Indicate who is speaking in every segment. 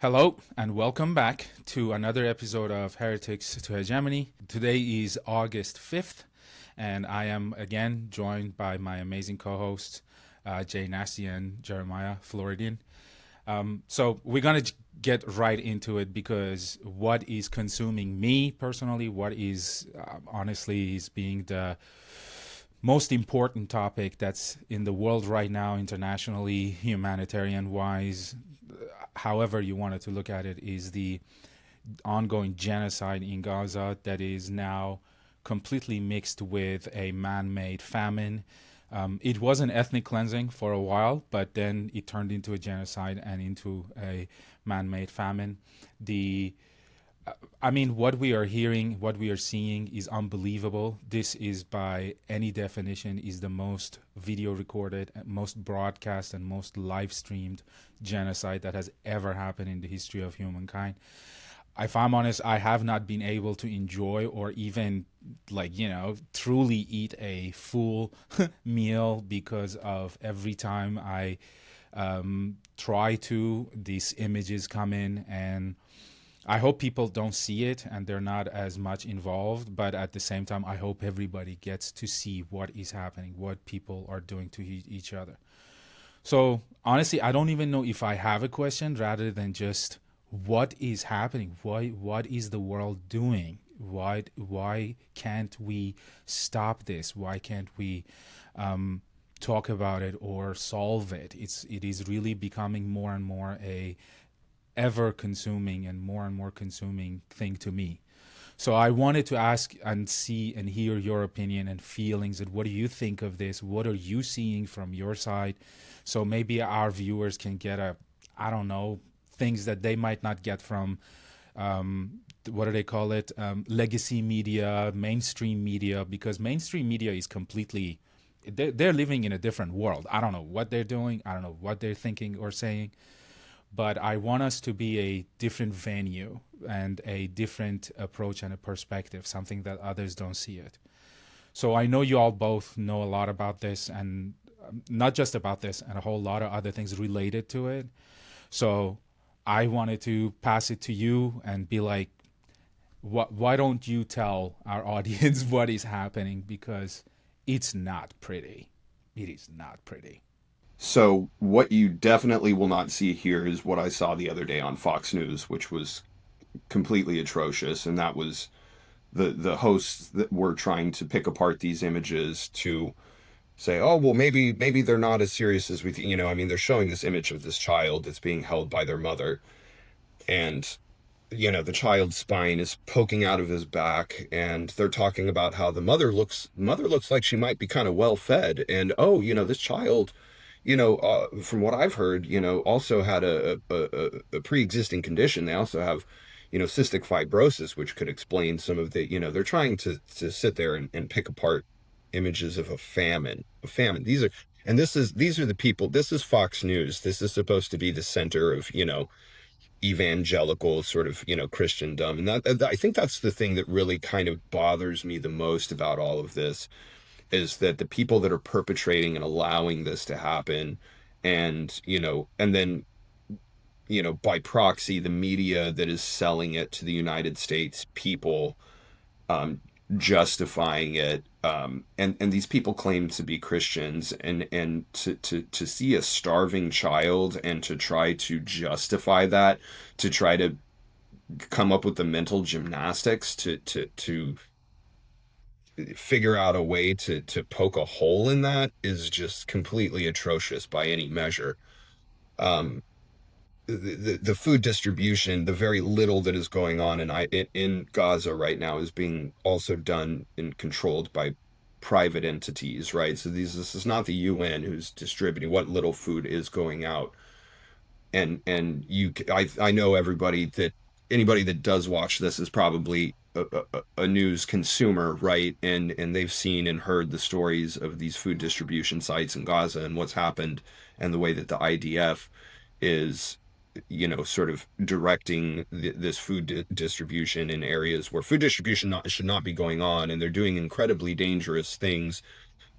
Speaker 1: Hello and welcome back to another episode of Heretics to Hegemony. Today is August 5th, and I am again joined by my amazing co hosts, Jay Nasty and Jeremiah Floridian. So we're going to get right into it because what is consuming me personally, what is honestly is being the most important topic that's in the world right now, internationally, humanitarian wise, however you wanted to look at it, is the ongoing genocide in Gaza that is now completely mixed with a man made famine. It was an ethnic cleansing for a while, but then it turned into a genocide and into a man made famine. The what we are hearing, what we are seeing is unbelievable. This is, by any definition, is the most video recorded, most broadcast, and most live streamed genocide that has ever happened in the history of humankind. If I'm honest, I have not been able to enjoy or even, truly eat a full meal because of every time I try to, these images come in, and I hope people don't see it and they're not as much involved, but at the same time, I hope everybody gets to see what is happening, what people are doing to each other. So honestly, I don't even know if I have a question rather than just what is happening. What is the world doing? Why can't we stop this? Why can't we talk about it or solve it? It is really becoming more and more a ever consuming and more consuming thing to me. So I wanted to ask and see and hear your opinion and feelings, and what do you think of this? What are you seeing from your side? So maybe our viewers can get I don't know, things that they might not get from, what do they call it? Legacy media, mainstream media, because mainstream media is completely, they're living in a different world. I don't know what they're doing. I don't know what they're thinking or saying, but I want us to be a different venue and a different approach and a perspective, something that others don't see it. So I know you all both know a lot about this, and not just about this, and a whole lot of other things related to it. So I wanted to pass it to you and be like, why don't you tell our audience what is happening? Because it's not pretty. It is not pretty.
Speaker 2: So what you definitely will not see here is what I saw the other day on Fox News, which was completely atrocious, and that was the hosts that were trying to pick apart these images to say, oh, well, maybe they're not as serious as we think. I mean, they're showing this image of this child that's being held by their mother, and the child's spine is poking out of his back, and they're talking about how the mother looks like she might be kind of well fed, and oh, this child, from what I've heard, also had a pre-existing condition. They also have, cystic fibrosis, which could explain some of the, they're trying to sit there and pick apart images of a famine. These are the people. This is Fox News. This is supposed to be the center of, evangelical sort of, Christendom. And I think that's the thing that really kind of bothers me the most about all of this, is that the people that are perpetrating and allowing this to happen, and then, by proxy, the media that is selling it to the United States people, um, justifying it. And these people claim to be Christians, and to see a starving child and to try to justify that, to try to come up with the mental gymnastics to figure out a way to poke a hole in that, is just completely atrocious by any measure. Um, the food distribution, the very little that is going on in Gaza right now, is being also done and controlled by private entities, right? So this is not the UN who's distributing what little food is going out. And I know anybody that does watch this is probably a news consumer, right? And they've seen and heard the stories of these food distribution sites in Gaza and what's happened, and the way that the IDF is, sort of directing this food distribution in areas where food distribution should not be going on, and they're doing incredibly dangerous things.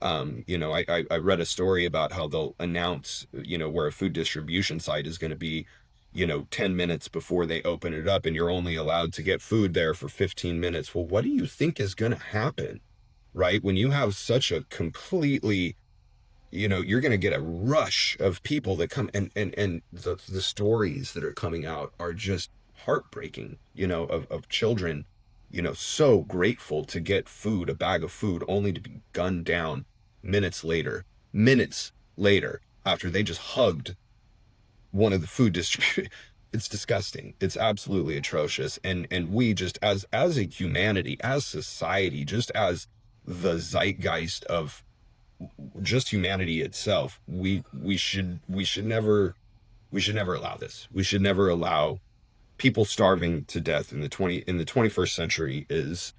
Speaker 2: I read a story about how they'll announce, where a food distribution site is going to be, 10 minutes before they open it up, and you're only allowed to get food there for 15 minutes. Well, what do you think is going to happen, right? When you have such a completely, you're going to get a rush of people that come, and the stories that are coming out are just heartbreaking, of children, so grateful to get food, a bag of food, only to be gunned down minutes later, after they just hugged one of the food distributors. It's disgusting. It's absolutely atrocious. And we just, as a humanity, as society, just as the zeitgeist of just humanity itself, we should never allow this. We should never allow people starving to death in the 21st century is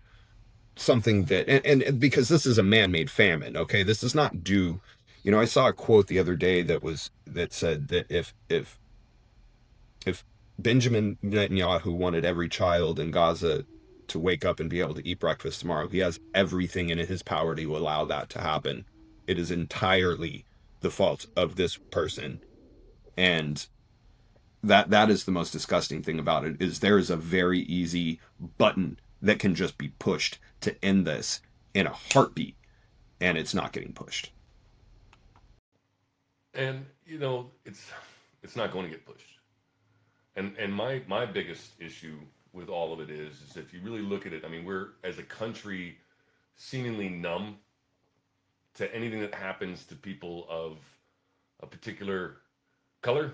Speaker 2: something that, and because this is a man-made famine. Okay, this is not due. I saw a quote the other day that said that if Benjamin Netanyahu wanted every child in Gaza to wake up and be able to eat breakfast tomorrow, he has everything in his power to allow that to happen. It is entirely the fault of this person. And that is the most disgusting thing about it, is there is a very easy button that can just be pushed to end this in a heartbeat, and it's not getting pushed.
Speaker 3: And it's not going to get pushed. And my biggest issue with all of it is if you really look at it, I mean, we're as a country seemingly numb to anything that happens to people of a particular color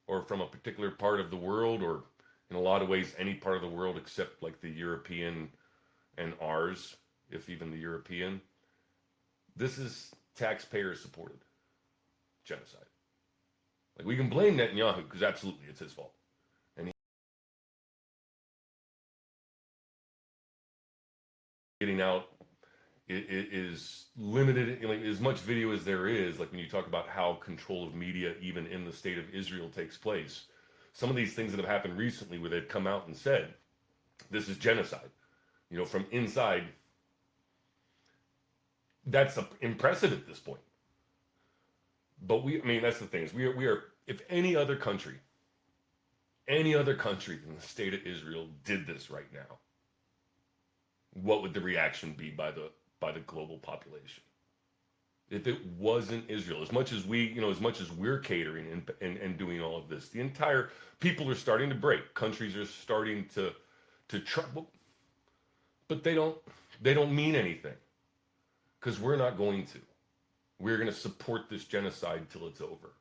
Speaker 3: or from a particular part of the world, or in a lot of ways any part of the world except like the European and ours, if even the European. This is taxpayer supported genocide. Like, we can blame Netanyahu because absolutely it's his fault. And getting out is limited. Like, as much video as there is, like when you talk about how control of media, even in the state of Israel, takes place, some of these things that have happened recently where they've come out and said, this is genocide, from inside, that's impressive at this point. But that's the thing, is we are, if any other country than the state of Israel did this right now, what would the reaction be by the global population? If it wasn't Israel, as much as we're catering and doing all of this, the entire people are starting to break. Countries are starting to try, but they don't mean anything, because we're not going to. We're going to support this genocide till it's over.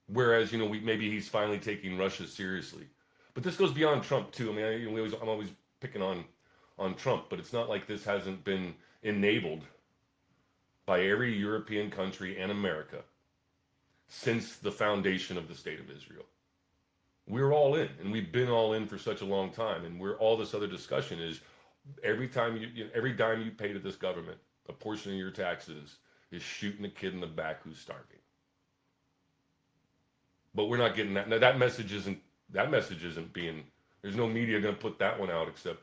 Speaker 3: Whereas, maybe he's finally taking Russia seriously. But this goes beyond Trump too. I mean, I'm always picking on Trump, but it's not like this hasn't been enabled by every European country and America since the foundation of the state of Israel. We're all in, and we've been all in for such a long time. And all this other discussion is every dime you pay to this government, a portion of your taxes is shooting a kid in the back who's starving. But we're not getting that. Now, that message isn't being, there's no media going to put that one out except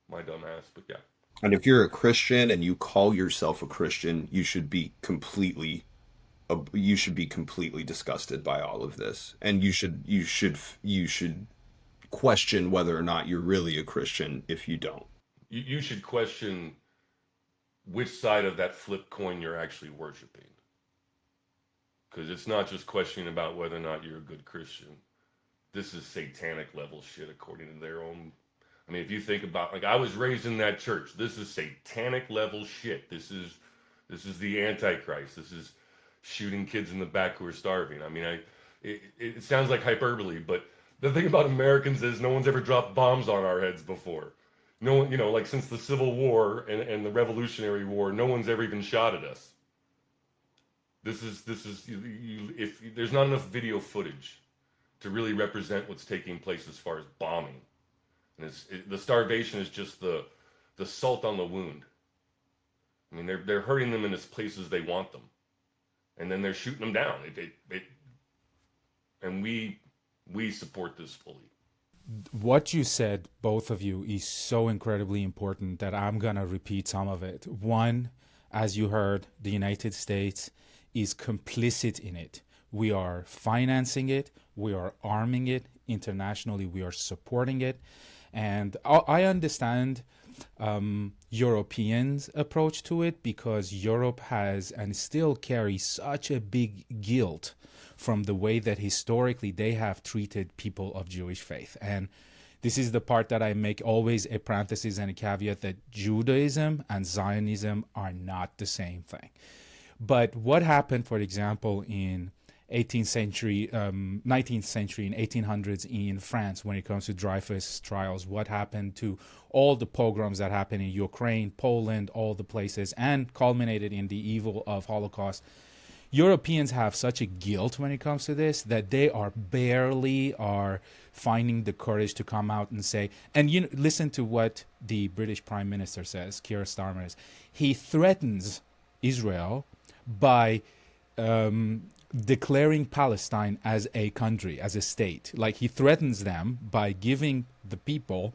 Speaker 3: my dumb ass. But yeah.
Speaker 2: And if you're a Christian and you call yourself a Christian, you should be completely disgusted by all of this. And you should question whether or not you're really a Christian if you don't.
Speaker 3: You should question which side of that flip coin you're actually worshiping. Because it's not just questioning about whether or not you're a good Christian. This is satanic level shit according to their own. I mean, if you think about, like, I was raised in that church. This is satanic level shit. This is the Antichrist. This is shooting kids in the back who are starving. I mean, it sounds like hyperbole, but the thing about Americans is no one's ever dropped bombs on our heads before. No one, like since the Civil War and the Revolutionary War, no one's ever even shot at us. This is if there's not enough video footage to really represent what's taking place as far as bombing, and the starvation is just the salt on the wound. I mean, they're hurting them in the places they want them, and then they're shooting them down. And we support this fully.
Speaker 1: What you said, both of you, is so incredibly important that I'm going to repeat some of it. One, as you heard, the United States is complicit in it. We are financing it. We are arming it internationally. We are supporting it. And I understand Europeans' approach to it, because Europe has and still carries such a big guilt from the way that historically they have treated people of Jewish faith. And this is the part that I make always a parenthesis and a caveat, that Judaism and Zionism are not the same thing. But what happened, for example, in 18th century, 19th century, and 1800s in France when it comes to Dreyfus trials, what happened to all the pogroms that happened in Ukraine, Poland, all the places, and culminated in the evil of Holocaust. Europeans have such a guilt when it comes to this that they are barely finding the courage to come out and say, and listen to what the British Prime Minister says, Keir Starmer. He threatens Israel by declaring Palestine as a country, as a state. Like, he threatens them by giving the people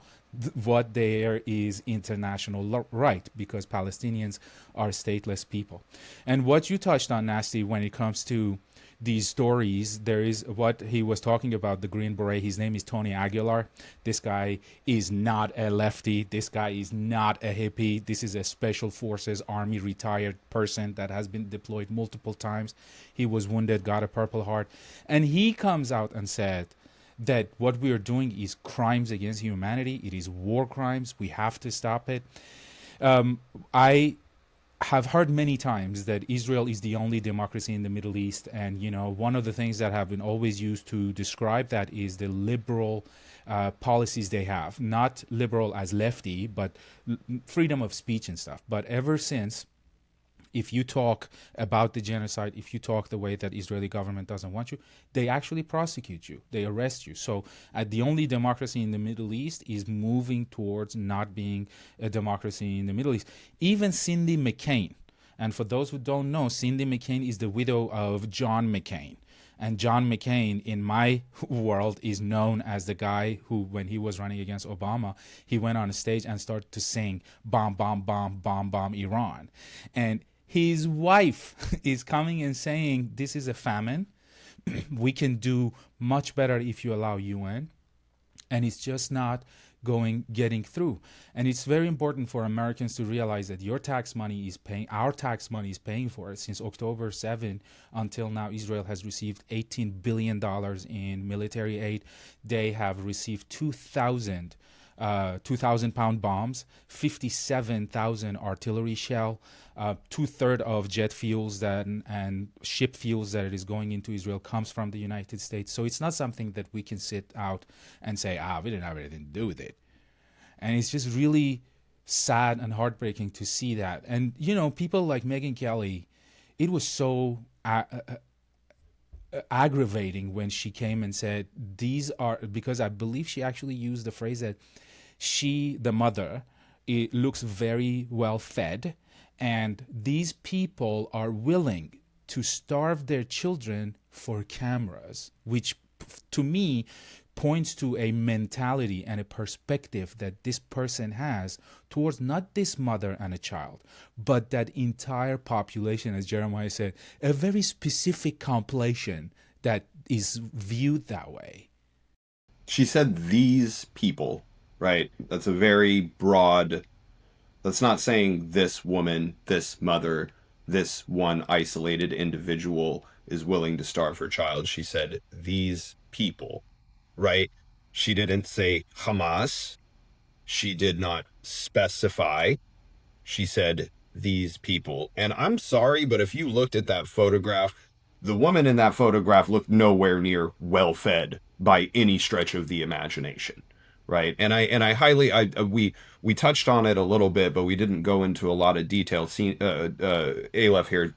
Speaker 1: what there is international right, because Palestinians are stateless people. And what you touched on, Nasty, when it comes to these stories, there is what he was talking about, the Green Beret. His name is Tony Aguilar. This guy is not a lefty. This guy is not a hippie. This is a special forces army retired person that has been deployed multiple times. He was wounded, got a Purple Heart. And he comes out and said that what we are doing is crimes against humanity. It is war crimes. We have to stop it. I have heard many times that Israel is the only democracy in the Middle East. And, one of the things that have been always used to describe that is the liberal policies they have. Not liberal as lefty, but freedom of speech and stuff. But ever since, if you talk about the genocide, if you talk the way that Israeli government doesn't want you, they actually prosecute you. They arrest you. So the only democracy in the Middle East is moving towards not being a democracy in the Middle East. Even Cindy McCain, and for those who don't know, Cindy McCain is the widow of John McCain. And John McCain, in my world, is known as the guy who, when he was running against Obama, he went on a stage and started to sing, bomb, bomb, bomb, bomb, bomb, Iran. And his wife is coming and saying, this is a famine. We can do much better if you allow UN. And it's just not getting through. And it's very important for Americans to realize that our tax money is paying for it. Since October 7 until now, Israel has received $18 billion in military aid. They have received 2,000 2,000-pound bombs, 57,000 artillery shell, 2/3 of jet fuels and ship fuels that it is going into Israel comes from the United States. So it's not something that we can sit out and say, we didn't have anything to do with it. And it's just really sad and heartbreaking to see that. And, people like Megyn Kelly, it was so aggravating when she came and said, these are, because I believe she actually used the phrase that the mother, it looks very well fed, and these people are willing to starve their children for cameras, which to me points to a mentality and a perspective that this person has towards not this mother and a child, but that entire population, as Jeremiah said, a very specific compilation that is viewed that way.
Speaker 2: She said these people, right? That's a very broad, that's not saying this woman, this mother, this one isolated individual is willing to starve her child. She said these people, right? She didn't say Hamas. She did not specify. She said these people. And I'm sorry, but if you looked at that photograph, the woman in that photograph looked nowhere near well fed by any stretch of the imagination, right? And I highly, we touched on it a little bit, but we didn't go into a lot of detail. Aleph here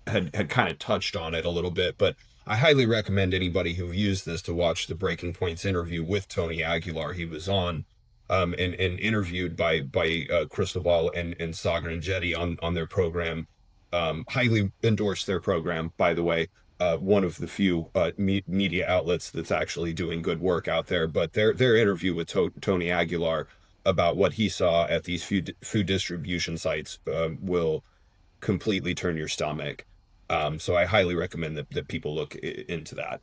Speaker 2: had kind of touched on it a little bit, but I highly recommend anybody who views this to watch the Breaking Points interview with Tony Aguilar. He was on and interviewed by Cristobal and Sagar and Jetty on their program. Highly endorse their program, by the way. One of the few media outlets that's actually doing good work out there. But their interview with Tony Aguilar about what he saw at these food distribution sites will completely turn your stomach. So I highly recommend that people look into that.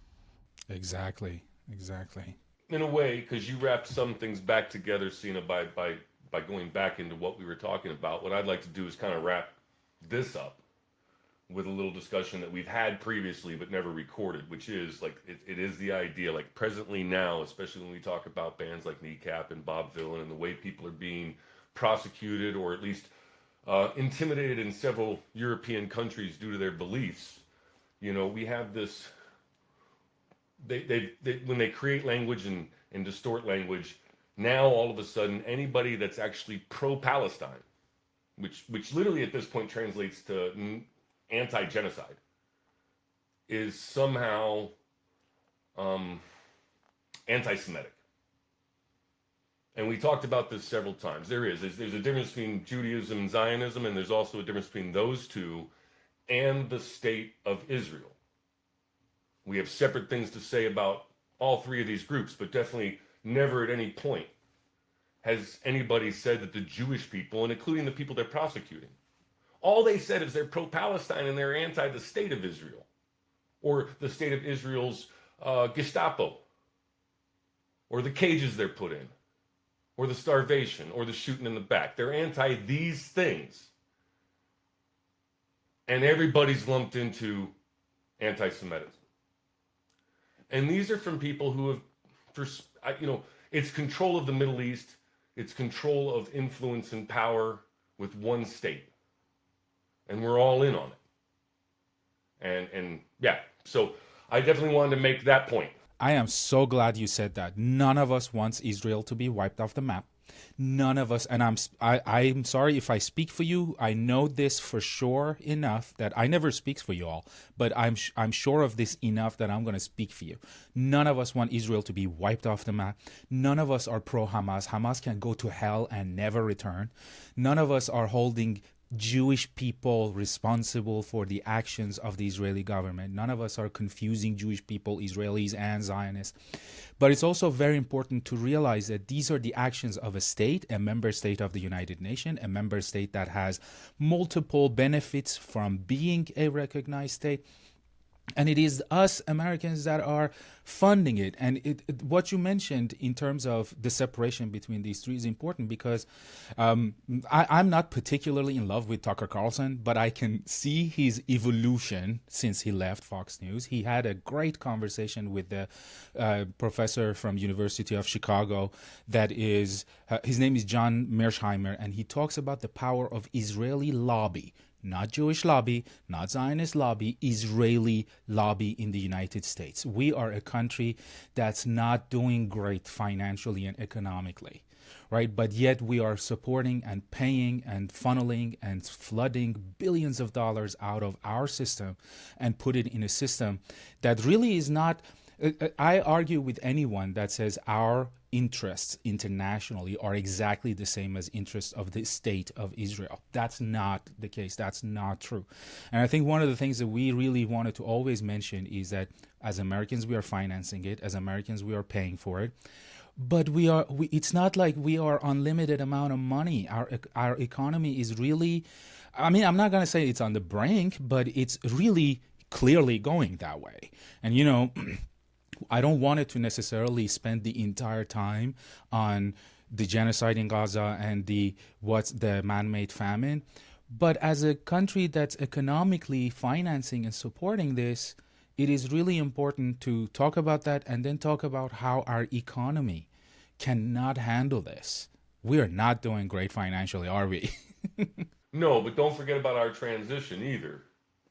Speaker 1: Exactly. Exactly.
Speaker 3: In a way, because you wrapped some things back together, Cena, by going back into what we were talking about. What I'd like to do is kind of wrap this up with a little discussion that we've had previously but never recorded, which is like it is the idea, like presently now, especially when we talk about bands like Kneecap and Bob Vylan and the way people are being prosecuted or at least intimidated in several European countries due to their beliefs. You know, we have this. They when they create language and distort language, now all of a sudden anybody that's actually pro-Palestine, which literally at this point translates to anti-genocide, is somehow anti-Semitic. And we talked about this several times. There's a difference between Judaism and Zionism, and there's also a difference between those two and the state of Israel. We have separate things to say about all three of these groups, but definitely never at any point has anybody said that the Jewish people, and including the people they're prosecuting, all they said is they're pro-Palestine and they're anti the state of Israel, or the state of Israel's Gestapo, or the cages they're put in, or the starvation, or the shooting in the back. They're anti these things. And everybody's lumped into anti-Semitism. And these are from people who have, it's control of the Middle East, it's control of influence and power with one state. And we're all in on it. And yeah, so I definitely wanted to make that point.
Speaker 1: I am so glad you said that. None of us wants Israel to be wiped off the map. None of us, and I'm sorry if I speak for you. I know this for sure enough that I never speak for you all, but I'm sure of this enough that I'm going to speak for you. None of us want Israel to be wiped off the map. None of us are pro-Hamas. Hamas can go to hell and never return. None of us are holding Jewish people responsible for the actions of the Israeli government. None of us are confusing Jewish people, Israelis and Zionists. But it's also very important to realize that these are the actions of a state, a member state of the United Nations, a member state that has multiple benefits from being a recognized state. And it is us Americans that are funding it. And what you mentioned in terms of the separation between these three is important because I'm not particularly in love with Tucker Carlson, but I can see his evolution since he left Fox News. He had a great conversation with the professor from University of Chicago that is, his name is John Mearsheimer, and he talks about the power of Israeli lobby. Not Jewish lobby, not Zionist lobby, Israeli lobby in the United States. We are a country that's not doing great financially and economically, right? But yet we are supporting and paying and funneling and flooding billions of dollars out of our system and put it in a system that really is not. I argue with anyone that says our interests internationally are exactly the same as interests of the state of Israel. That's not the case. That's not true. And I think one of the things that we really wanted to always mention is that as Americans, we are financing it. As Americans, we are paying for it. But it's not like we are unlimited amount of money. Our economy is really, I mean, I'm not going to say it's on the brink, but it's really clearly going that way. And, you know, I don't want it to necessarily spend the entire time on the genocide in Gaza and the man-made famine. But as a country that's economically financing and supporting this, it is really important to talk about that and then talk about how our economy cannot handle this. We are not doing great financially, are we?
Speaker 3: No, but don't forget about our transition either.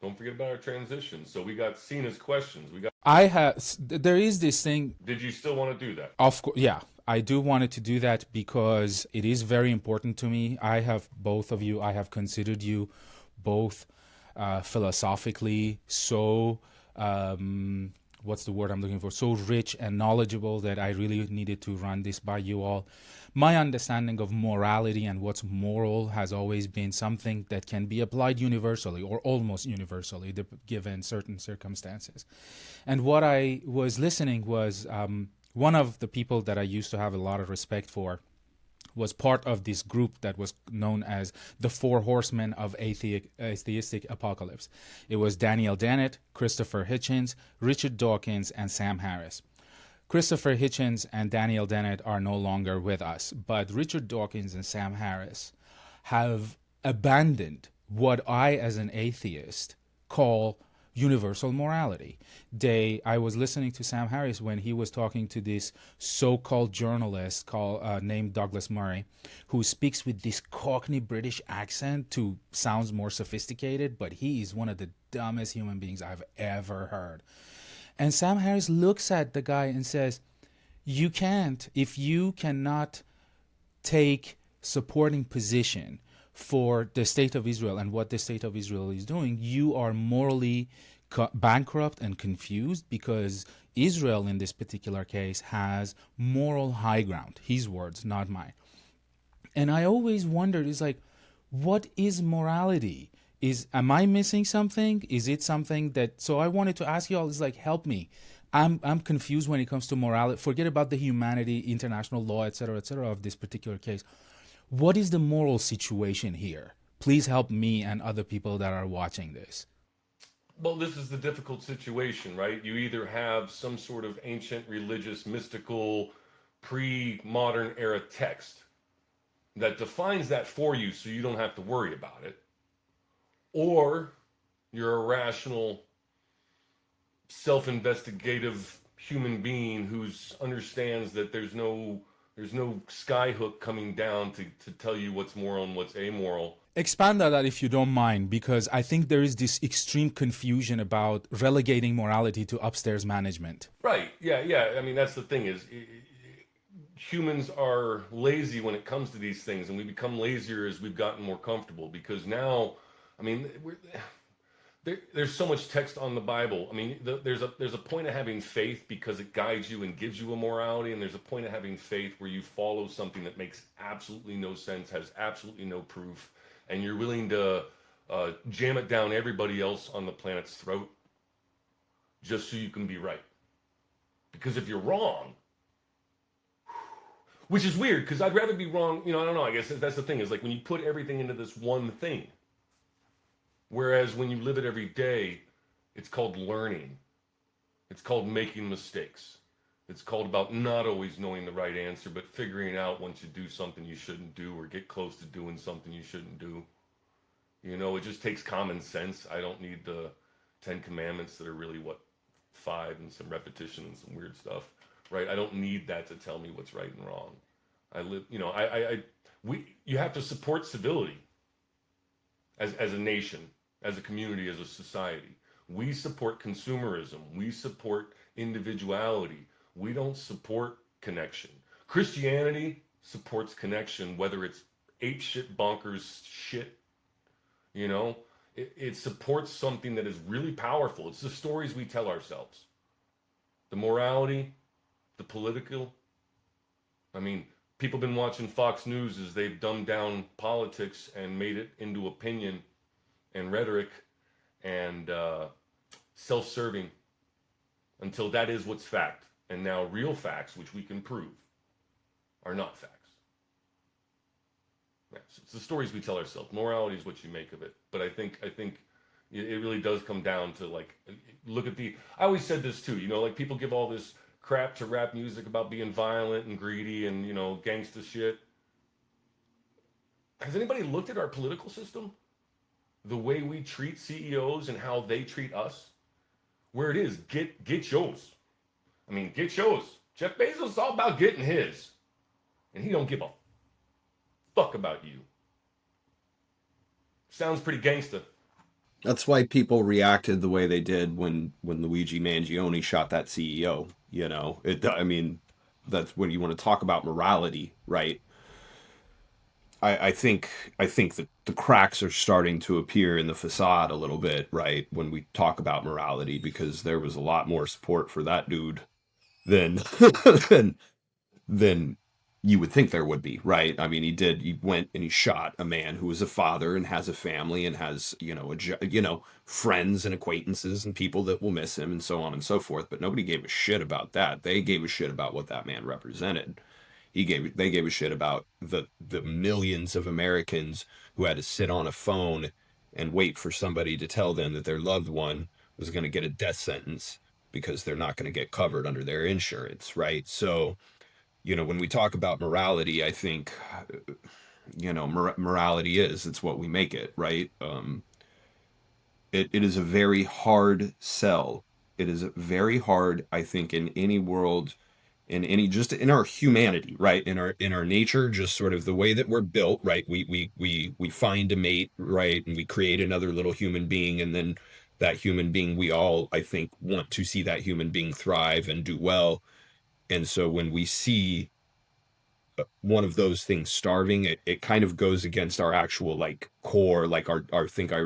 Speaker 3: Don't forget about our transition. So we got Cena's questions.
Speaker 1: There is this thing.
Speaker 3: Did you still want to do that?
Speaker 1: Of course, yeah. I do wanted to do that because it is very important to me. I have considered you both philosophically so, what's the word I'm looking for? So rich and knowledgeable that I really needed to run this by you all. My understanding of morality and what's moral has always been something that can be applied universally or almost universally given certain circumstances. And what I was listening was one of the people that I used to have a lot of respect for was part of this group that was known as the Four Horsemen of Atheistic Apocalypse. It was Daniel Dennett, Christopher Hitchens, Richard Dawkins, and Sam Harris. Christopher Hitchens and Daniel Dennett are no longer with us, but Richard Dawkins and Sam Harris have abandoned what I, as an atheist, call universal morality. I was listening to Sam Harris when he was talking to this so-called journalist named Douglas Murray, who speaks with this Cockney British accent to sounds more sophisticated, but he is one of the dumbest human beings I've ever heard. And Sam Harris looks at the guy and says, if you cannot take supporting position for the state of Israel and what the state of Israel is doing, you are morally bankrupt and confused, because Israel in this particular case has moral high ground. His words, not mine. And I always wondered, what is morality? Am I missing something? Is it something that, so I wanted to ask you all, help me. I'm confused when it comes to morality. Forget about the humanity, international law, etc., of this particular case. What is the moral situation here? Please help me and other people that are watching this.
Speaker 3: Well, this is the difficult situation, right? You either have some sort of ancient, religious, mystical, pre-modern era text that defines that for you so you don't have to worry about it, or you're a rational, self-investigative human being who understands that there's no skyhook coming down to tell you what's moral and what's amoral.
Speaker 1: Expand on that if you don't mind, because I think there is this extreme confusion about relegating morality to upstairs management.
Speaker 3: Right. Yeah. I mean, that's the thing is, humans are lazy when it comes to these things, and we become lazier as we've gotten more comfortable, because now, I mean, there's so much text on the Bible. I mean, there's a point of having faith because it guides you and gives you a morality, and there's a point of having faith where you follow something that makes absolutely no sense, has absolutely no proof, and you're willing to jam it down everybody else on the planet's throat just so you can be right. Because if you're wrong, which is weird, because I'd rather be wrong, I don't know, I guess that's the thing, is when you put everything into this one thing. Whereas when you live it every day, it's called learning. It's called making mistakes. It's called about not always knowing the right answer, but figuring out once you do something you shouldn't do, or get close to doing something you shouldn't do. It just takes common sense. I don't need the 10 Commandments that are really, 5 and some repetition and some weird stuff, right? I don't need that to tell me what's right and wrong. You have to support civility as a nation, as a community, as a society. We support consumerism. We support individuality. We don't support connection. Christianity supports connection, whether it's ape shit, bonkers shit. It supports something that is really powerful. It's the stories we tell ourselves. The morality, the political. I mean, people have been watching Fox News as they've dumbed down politics and made it into opinion and rhetoric and self-serving until that is what's fact. And now real facts, which we can prove, are not facts. Yeah, so it's the stories we tell ourselves. Morality is what you make of it. But I think it really does come down to look at I always said this too, people give all this crap to rap music about being violent and greedy and, gangsta shit. Has anybody looked at our political system? The way we treat CEOs and how they treat us? Where it is, get yours. I mean, get yours. Jeff Bezos is all about getting his. And he don't give a fuck about you. Sounds pretty gangsta.
Speaker 2: That's why people reacted the way they did when Luigi Mangione shot that CEO. I mean, that's when you want to talk about morality, right? I think that the cracks are starting to appear in the facade a little bit, right? When we talk about morality, because there was a lot more support for that dude than than you would think there would be, right? I mean, he went and he shot a man who was a father and has a family and has, friends and acquaintances and people that will miss him and so on and so forth. But nobody gave a shit about that. They gave a shit about what that man represented. They gave a shit about the millions of Americans who had to sit on a phone and wait for somebody to tell them that their loved one was going to get a death sentence because they're not going to get covered under their insurance, right? So, when we talk about morality, I think, morality it's what we make it, right? It is a very hard sell. It is very hard, I think, in any world, just in our humanity, right? In our nature, just sort of the way that we're built, right? We find a mate, right? And we create another little human being, and then that human being, we all, I think, want to see that human being thrive and do well. And so when we see one of those things starving, it kind of goes against our actual like core, like our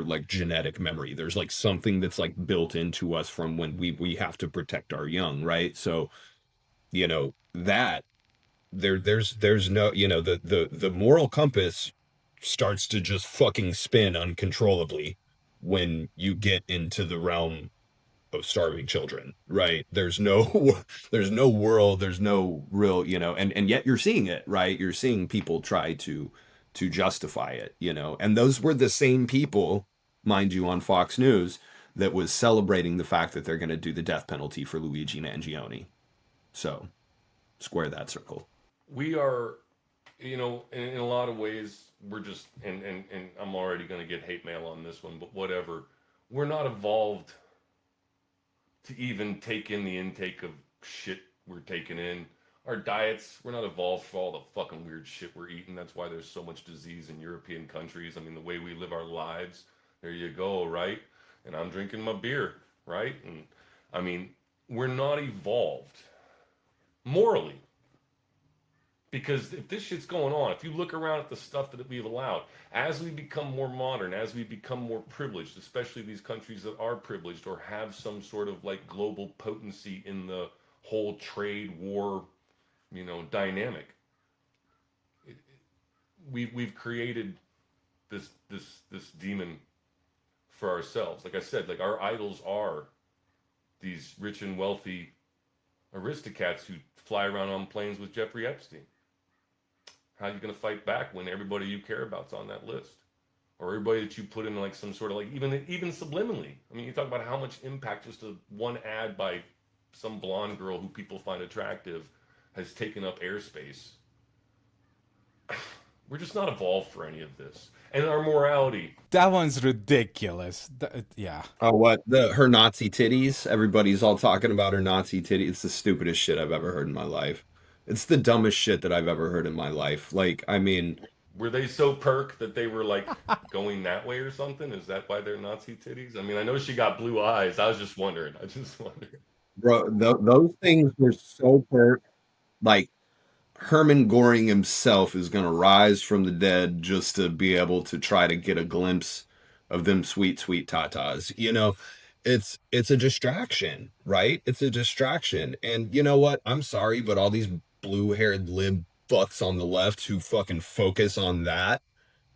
Speaker 2: like genetic memory. There's like something that's like built into us from when we have to protect our young, right? So that there's no, the moral compass starts to just fucking spin uncontrollably when you get into the realm of starving children, right? There's no there's no world, there's no real, and yet you're seeing it, right? You're seeing people try to justify it, and those were the same people, mind you, on Fox News that was celebrating the fact that they're going to do the death penalty for Luigi Mangione. So square that circle.
Speaker 3: We are, in a lot of ways, we're just, and I'm already going to get hate mail on this one, but whatever. We're not evolved to even take in the intake of shit we're taking in. Our diets, we're not evolved for all the fucking weird shit we're eating. That's why there's so much disease in European countries. I mean, the way we live our lives, there you go, right? And I'm drinking my beer, right? And I mean, we're not evolved morally. Because if this shit's going on, if you look around at the stuff that we've allowed, as we become more modern, as we become more privileged, especially these countries that are privileged or have some sort of like global potency in the whole trade war, dynamic, we've created this demon for ourselves. Like I said, like our idols are these rich and wealthy aristocrats who fly around on planes with Jeffrey Epstein. How are you going to fight back when everybody you care about's on that list, or everybody that you put in like some sort of like even subliminally? I mean, you talk about how much impact just one ad by some blonde girl who people find attractive has taken up airspace. We're just not evolved for any of this, and our morality.
Speaker 1: That one's ridiculous. Yeah.
Speaker 2: Oh, what? Her Nazi titties? Everybody's all talking about her Nazi titties. It's the stupidest shit I've ever heard in my life. It's the dumbest shit that I've ever heard in my life. Like, I mean,
Speaker 3: Were they so perk that they were like going that way or something? Is that why they're Nazi titties? I mean, I know she got blue eyes. I was just wondering.
Speaker 2: bro, those things were so perk. Like, Herman Goring himself is going to rise from the dead just to be able to try to get a glimpse of them sweet, sweet tatas. It's a distraction, right? It's a distraction. And you know what? I'm sorry, but all these blue-haired lib fucks on the left who fucking focus on that,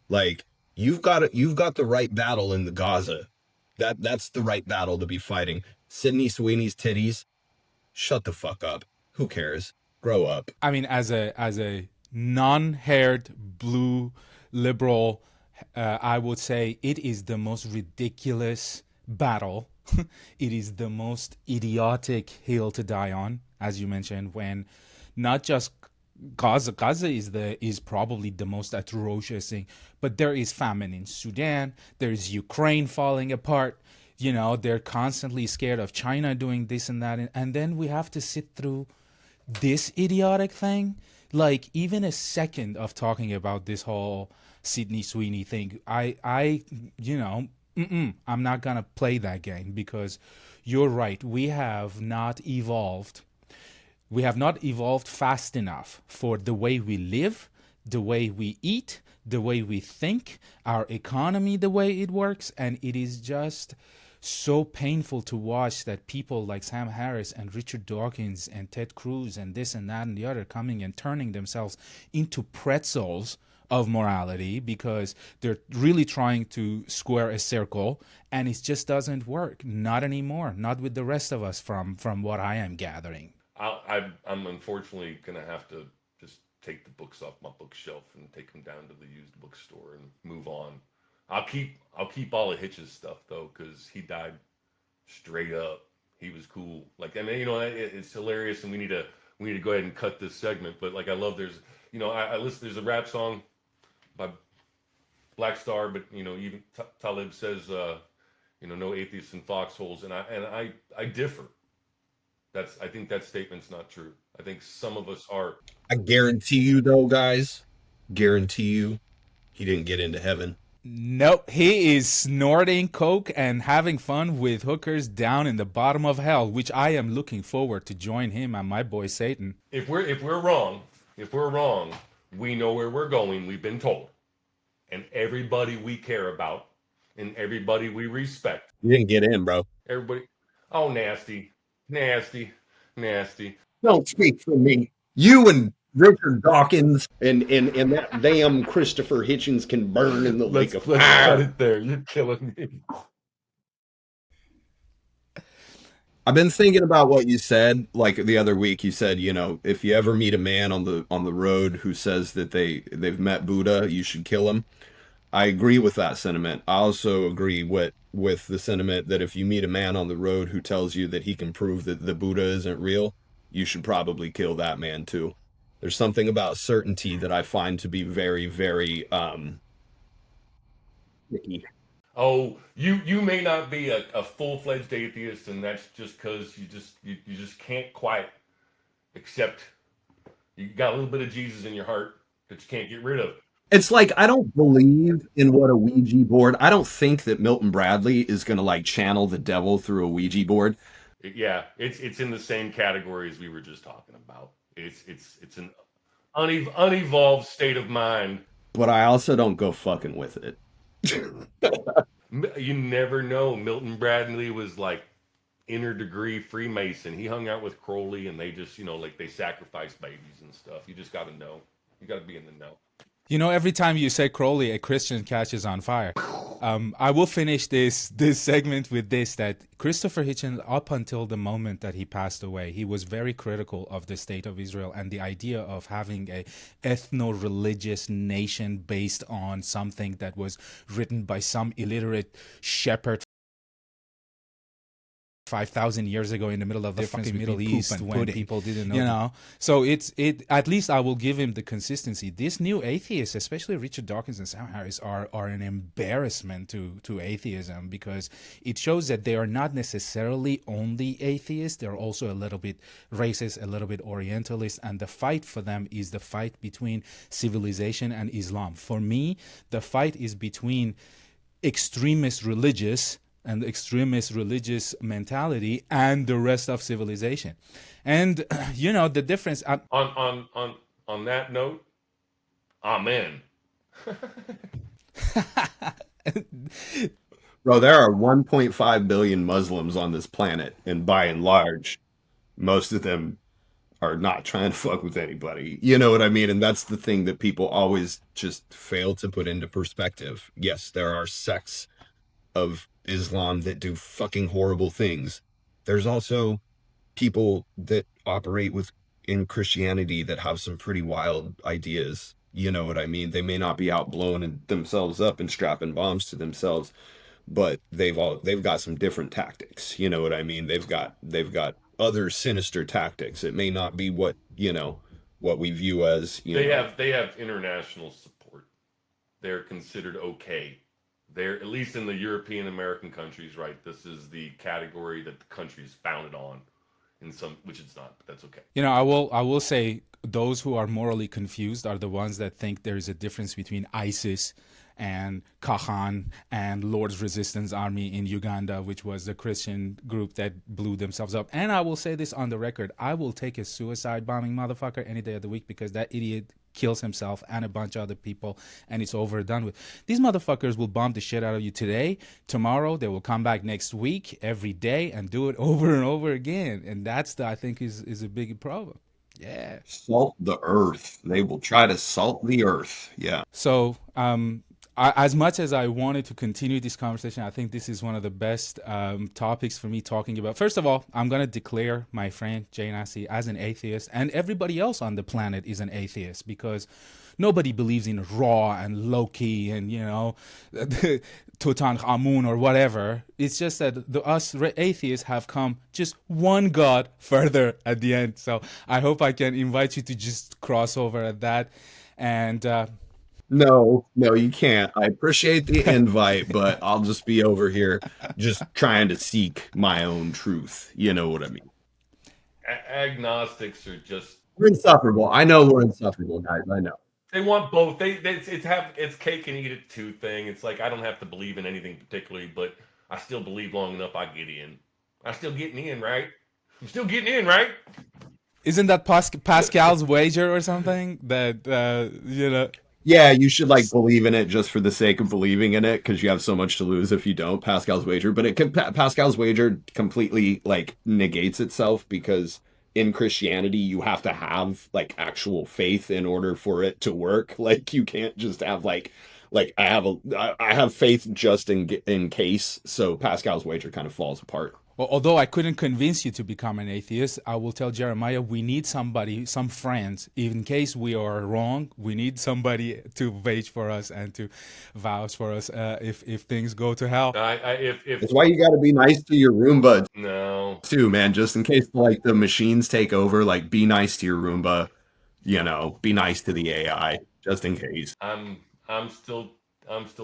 Speaker 2: like you've got the right battle in the Gaza. That's the right battle to be fighting. Sydney Sweeney's titties, shut the fuck up. Who cares? Grow up.
Speaker 1: I mean, as a non-haired blue liberal, I would say it is the most ridiculous battle. It is the most idiotic hill to die on, as you mentioned. When not just Gaza is probably the most atrocious thing, but there is famine in Sudan. There is Ukraine falling apart. They're constantly scared of China doing this and that, and then we have to sit through this idiotic thing. Like, even a second of talking about this whole Sydney Sweeney thing, I'm not gonna play that game, because you're right. We have not evolved fast enough for the way we live, the way we eat, the way we think, our economy, the way it works. And it is just so painful to watch that people like Sam Harris and Richard Dawkins and Ted Cruz and this and that and the other coming and turning themselves into pretzels of morality, because they're really trying to square a circle, and it just doesn't work. Not anymore. Not with the rest of us, from what I am gathering.
Speaker 3: I'm unfortunately gonna have to just take the books off my bookshelf and take them down to the used bookstore and move on. I'll keep all of Hitch's stuff though, because he died straight up. He was cool. Like, I mean, it's hilarious, and we need to go ahead and cut this segment. But like, I love I listen. There's a rap song by Black Star, but even Talib says, no atheists in foxholes, and I differ. I think that statement's not true. I think some of us are.
Speaker 2: I guarantee you, though, guys, guarantee you, he didn't get into heaven.
Speaker 1: Nope, he is snorting coke and having fun with hookers down in the bottom of hell, which I am looking forward to join him and my boy Satan.
Speaker 3: If we're wrong, we know where we're going. We've been told, and everybody we care about, and everybody we respect.
Speaker 2: You didn't get in, bro.
Speaker 3: Everybody, oh, nasty, nasty, nasty.
Speaker 2: Don't speak for me. You and Richard Dawkins and that damn Christopher Hitchens can burn in the lake of
Speaker 3: Let's
Speaker 2: fire.
Speaker 3: cut it there. You're killing me.
Speaker 2: I've been thinking about what you said. Like the other week, you said, if you ever meet a man on the road who says that they've met Buddha, you should kill him. I agree with that sentiment. I also agree with the sentiment that if you meet a man on the road who tells you that he can prove that the Buddha isn't real, you should probably kill that man too. There's something about certainty that I find to be very, very tricky.
Speaker 3: Oh, you may not be a full-fledged atheist, and that's just because you just can't quite accept. You got a little bit of Jesus in your heart that you can't get rid of.
Speaker 2: It's like, I don't believe in what a Ouija board. I don't think that Milton Bradley is going to like channel the devil through a Ouija board.
Speaker 3: It's in the same category as we were just talking about. It's an unevolved state of mind.
Speaker 2: But I also don't go fucking with it.
Speaker 3: You never know. Milton Bradley was like inner degree Freemason. He hung out with Crowley, and they just like they sacrificed babies and stuff. You just got to know. You got to be in the know.
Speaker 1: Every time you say Crowley, a Christian catches on fire. I will finish this segment with this, that Christopher Hitchens, up until the moment that he passed away, he was very critical of the state of Israel and the idea of having a ethno-religious nation based on something that was written by some illiterate shepherd 5,000 years ago in the middle of the fucking Middle East when people didn't know. So it at least I will give him the consistency. These new atheists, especially Richard Dawkins and Sam Harris, are an embarrassment to atheism, because it shows that they are not necessarily only atheists. They're also a little bit racist, a little bit orientalist, and the fight for them is the fight between civilization and Islam. For me, the fight is between extremist religious mentality and the rest of civilization. And the difference
Speaker 3: on that note, amen.
Speaker 2: Bro, there are 1.5 billion Muslims on this planet, and by and large, most of them are not trying to fuck with anybody. You know what I mean? And that's the thing that people always just fail to put into perspective. Yes, there are sects of Islam that do fucking horrible things. There's also people that operate in Christianity that have some pretty wild ideas. You know what I mean? They may not be out blowing themselves up and strapping bombs to themselves, but they've got some different tactics. You know what I mean? They've got other sinister tactics. It may not be what we view as,
Speaker 3: they have international support. They're considered okay. They're, at least in the European American countries, right? This is the category that the country is founded on, which it's not, but that's okay.
Speaker 1: I will say those who are morally confused are the ones that think there is a difference between ISIS and Kahan and Lord's Resistance Army in Uganda, which was the Christian group that blew themselves up. And I will say this on the record, I will take a suicide bombing motherfucker any day of the week, because that idiot kills himself and a bunch of other people, and it's over and done with. These motherfuckers will bomb the shit out of you today, tomorrow, they will come back next week, every day, and do it over and over again. And that's I think is a big problem. Yeah.
Speaker 2: Salt the earth. They will try to salt the earth. Yeah.
Speaker 1: So as much as I wanted to continue this conversation, I think this is one of the best topics for me talking about. First of all, I'm going to declare my friend Jay Nassi as an atheist, and everybody else on the planet is an atheist, because nobody believes in Ra and Loki and, Tutankhamun or whatever. It's just that us atheists have come just one God further at the end. So I hope I can invite you to just cross over at that. And
Speaker 2: No, you can't. I appreciate the invite, but I'll just be over here just trying to seek my own truth. You know what I mean?
Speaker 3: Agnostics are just,
Speaker 2: We're insufferable. I know we're insufferable, guys. I know.
Speaker 3: they want both. It's cake and eat it too thing. It's like, I don't have to believe in anything particularly, but I still believe long enough I get in. I'm still getting in, right? I'm still getting in, right?
Speaker 1: isn't that Pascal's wager or something? That,
Speaker 2: Yeah, you should like believe in it just for the sake of believing in it because you have so much to lose if you don't. Pascal's wager, but Pascal's wager completely like negates itself because in Christianity you have to have like actual faith in order for it to work. Like you can't just have I have faith just in case. So Pascal's wager kind of falls apart.
Speaker 1: Well, although I couldn't convince you to become an atheist, I will tell Jeremiah we need somebody, some friends, in case we are wrong. We need somebody to wage for us and to vouch for us if things go to hell.
Speaker 2: It's why you got to be nice to your Roomba
Speaker 3: No,
Speaker 2: too, man. Just in case like the machines take over, like be nice to your Roomba. Be nice to the AI just in case.
Speaker 3: I'm still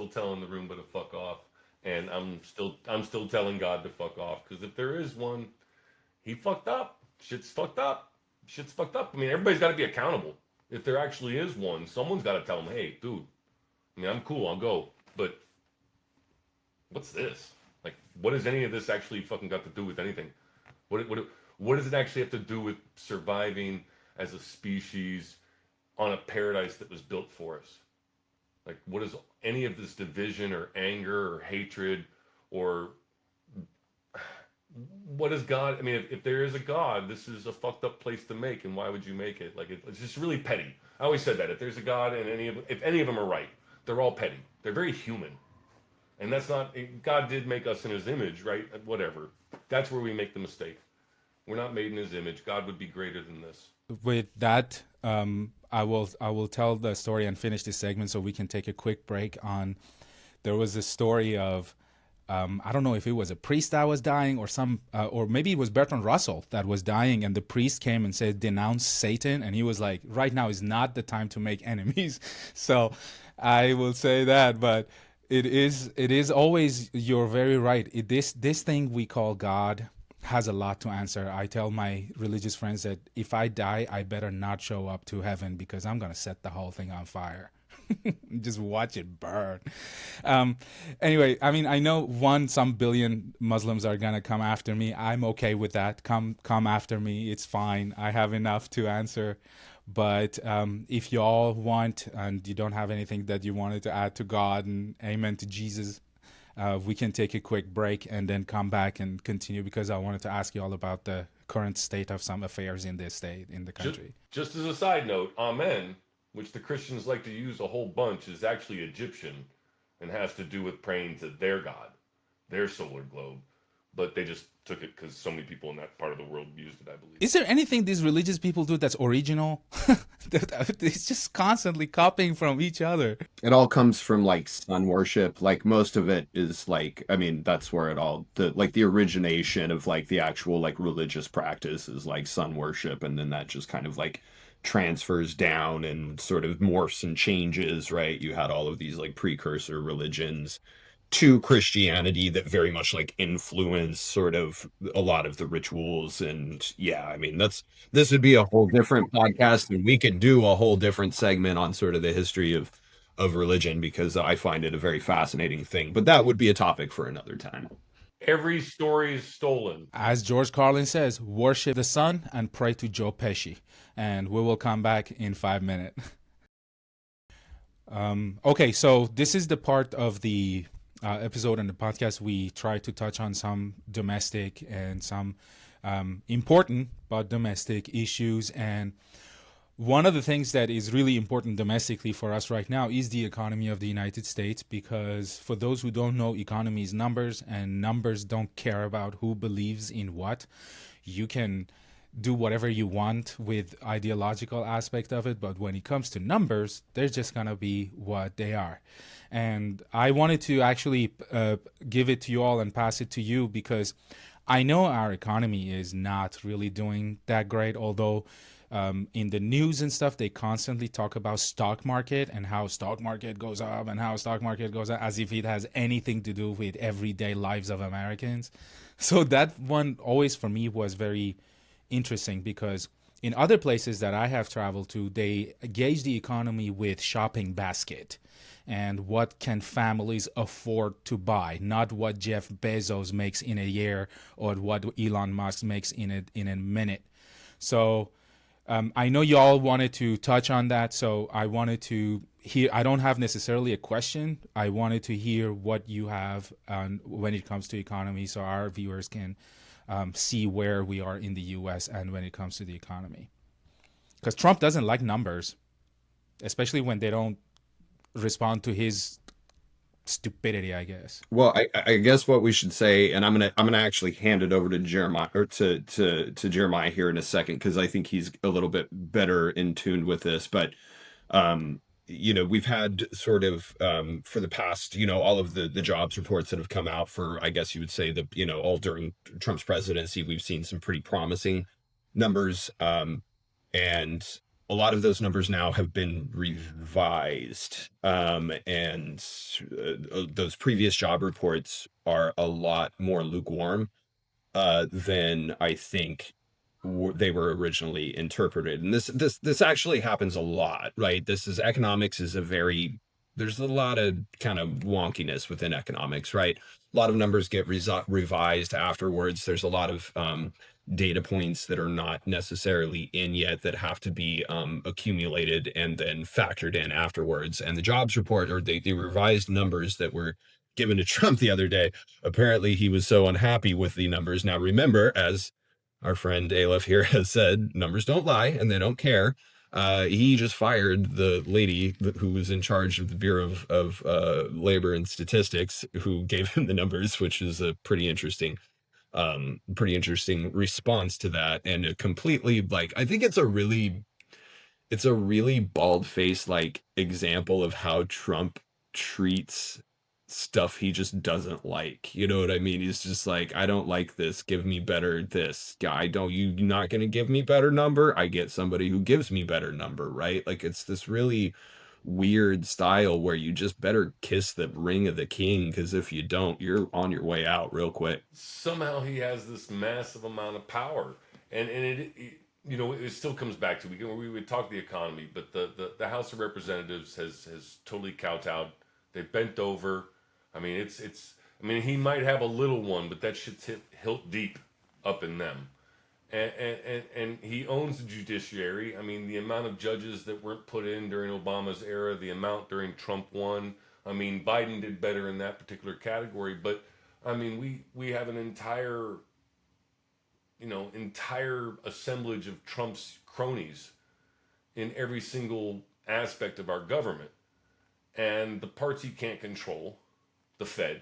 Speaker 3: telling the Roomba to fuck off, and I'm still telling God to fuck off, because if there is one, he fucked up. Shit's fucked up. Shit's fucked up. I mean, everybody's got to be accountable. If there actually is one, someone's got to tell him, hey, dude. I mean, I'm cool. I'll go, but what's this? Like, what does any of this actually fucking got to do with anything? What does it actually have to do with surviving as a species on a paradise that was built for us? Like, what is any of this division or anger or hatred, or what is God? I mean, if there is a God, this is a fucked up place to make, and why would you make it? Like, it's just really petty. I always said that if there's a God and if any of them are right, they're all petty. They're very human, and that's not. God did make us in His image, right? Whatever. That's where we make the mistake. We're not made in His image. God would be greater than this.
Speaker 1: With that, I will tell the story and finish this segment so we can take a quick break on. There was a story of I don't know if it was a priest that was dying or or maybe it was Bertrand Russell that was dying, and the priest came and said, denounce Satan, and he was like, right now is not the time to make enemies. So I will say that, but it is always, you're very right. This thing we call God has a lot to answer. I tell my religious friends that if I die, I better not show up to heaven, because I'm going to set the whole thing on fire. Just watch it burn. Anyway, I mean, I know some billion Muslims are going to come after me. I'm okay with that. Come after me. It's fine. I have enough to answer. But if you all want, and you don't have anything that you wanted to add to God and amen to Jesus, we can take a quick break and then come back and continue, because I wanted to ask you all about the current state of some affairs in this state, in the country.
Speaker 3: Just as a side note, Amen, which the Christians like to use a whole bunch, is actually Egyptian and has to do with praying to their God, their solar globe. But they just took it because so many people in that part of the world used it, I believe.
Speaker 1: Is there anything these religious people do that's original? It's just constantly copying from each other.
Speaker 2: It all comes from like sun worship. Like most of it is like, I mean, that's where the origination of like the actual like religious practice is like sun worship. And then that just kind of like transfers down and sort of morphs and changes, right? You had all of these like precursor religions to Christianity that very much like influence sort of a lot of the rituals. And yeah, I mean, this would be a whole different podcast, and we could do a whole different segment on sort of the history of religion, because I find it a very fascinating thing, but that would be a topic for another time.
Speaker 3: Every story is stolen.
Speaker 1: As George Carlin says, worship the sun and pray to Joe Pesci. And we will come back in 5 minutes. Okay, so this is the part of the episode in the podcast we try to touch on some domestic and some important but domestic issues. And one of the things that is really important domestically for us right now is the economy of the United States, because for those who don't know, economy is numbers, and numbers don't care about who believes in what. You can do whatever you want with ideological aspect of it, but when it comes to numbers, they're just gonna be what they are. And I wanted to actually give it to you all and pass it to you, because I know our economy is not really doing that great, although in the news and stuff they constantly talk about stock market and how stock market goes up and how stock market goes up, as if it has anything to do with everyday lives of Americans. So that one always for me was very interesting, because in other places that I have traveled to, they gauge the economy with shopping basket and what can families afford to buy, not what Jeff Bezos makes in a year or what Elon Musk makes in a minute. So I know you all wanted to touch on that, so I wanted to hear. I don't have necessarily a question. I wanted to hear what you have when it comes to economy, so our viewers can see where we are in the U.S. and when it comes to the economy. Because Trump doesn't like numbers, especially when they don't respond to his stupidity, I guess.
Speaker 2: Well, I guess what we should say, and I'm gonna actually hand it over to Jeremiah, or to Jeremiah here in a second, because I think he's a little bit better in tune with this. But we've had sort of for the past, all of the jobs reports that have come out for, I guess you would say, all during Trump's presidency, we've seen some pretty promising numbers. And a lot of those numbers now have been revised. And those previous job reports are a lot more lukewarm than I think they were originally interpreted. And this actually happens a lot, right? Economics is there's a lot of kind of wonkiness within economics, right? A lot of numbers get revised afterwards. There's a lot of data points that are not necessarily in yet that have to be accumulated and then factored in afterwards. And the jobs report, or the revised numbers that were given to Trump the other day, apparently he was so unhappy with the numbers. Now remember, as our friend Aleph here has said, numbers don't lie and they don't care. He just fired the lady who was in charge of the Bureau of Labor and Statistics, who gave him the numbers, which is a pretty interesting response to that. And a completely, like, I think it's a really bald-faced, like, example of how Trump treats stuff he just doesn't like. You know what I mean? He's just like, I don't like this. Give me better this. Guy, don't you not gonna give me better number? I get somebody who gives me better number, right? Like, it's this really weird style where you just better kiss the ring of the king, because if you don't, you're on your way out real quick.
Speaker 3: Somehow he has this massive amount of power, and it still comes back to we would talk the economy, but the House of Representatives has totally kowtowed. They bent over. I mean, it's. I mean, he might have a little one, but that shit's hit hilt deep up in them. And he owns the judiciary. I mean, the amount of judges that weren't put in during Obama's era, the amount during Trump one. I mean, Biden did better in that particular category, but I mean, we have an entire assemblage of Trump's cronies in every single aspect of our government, and the parts he can't control, the Fed.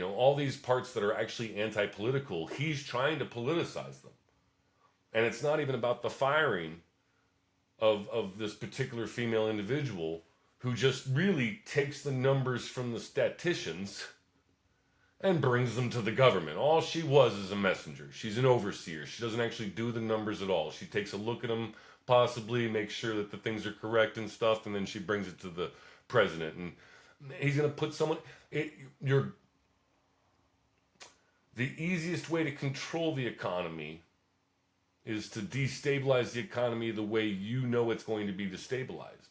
Speaker 3: All these parts that are actually anti-political, he's trying to politicize them. And it's not even about the firing of this particular female individual who just really takes the numbers from the statisticians and brings them to the government. All she was is a messenger. She's an overseer. She doesn't actually do the numbers at all. She takes a look at them, possibly makes sure that the things are correct and stuff, and then she brings it to the president. And he's going to put someone... The easiest way to control the economy is to destabilize the economy the way you know it's going to be destabilized.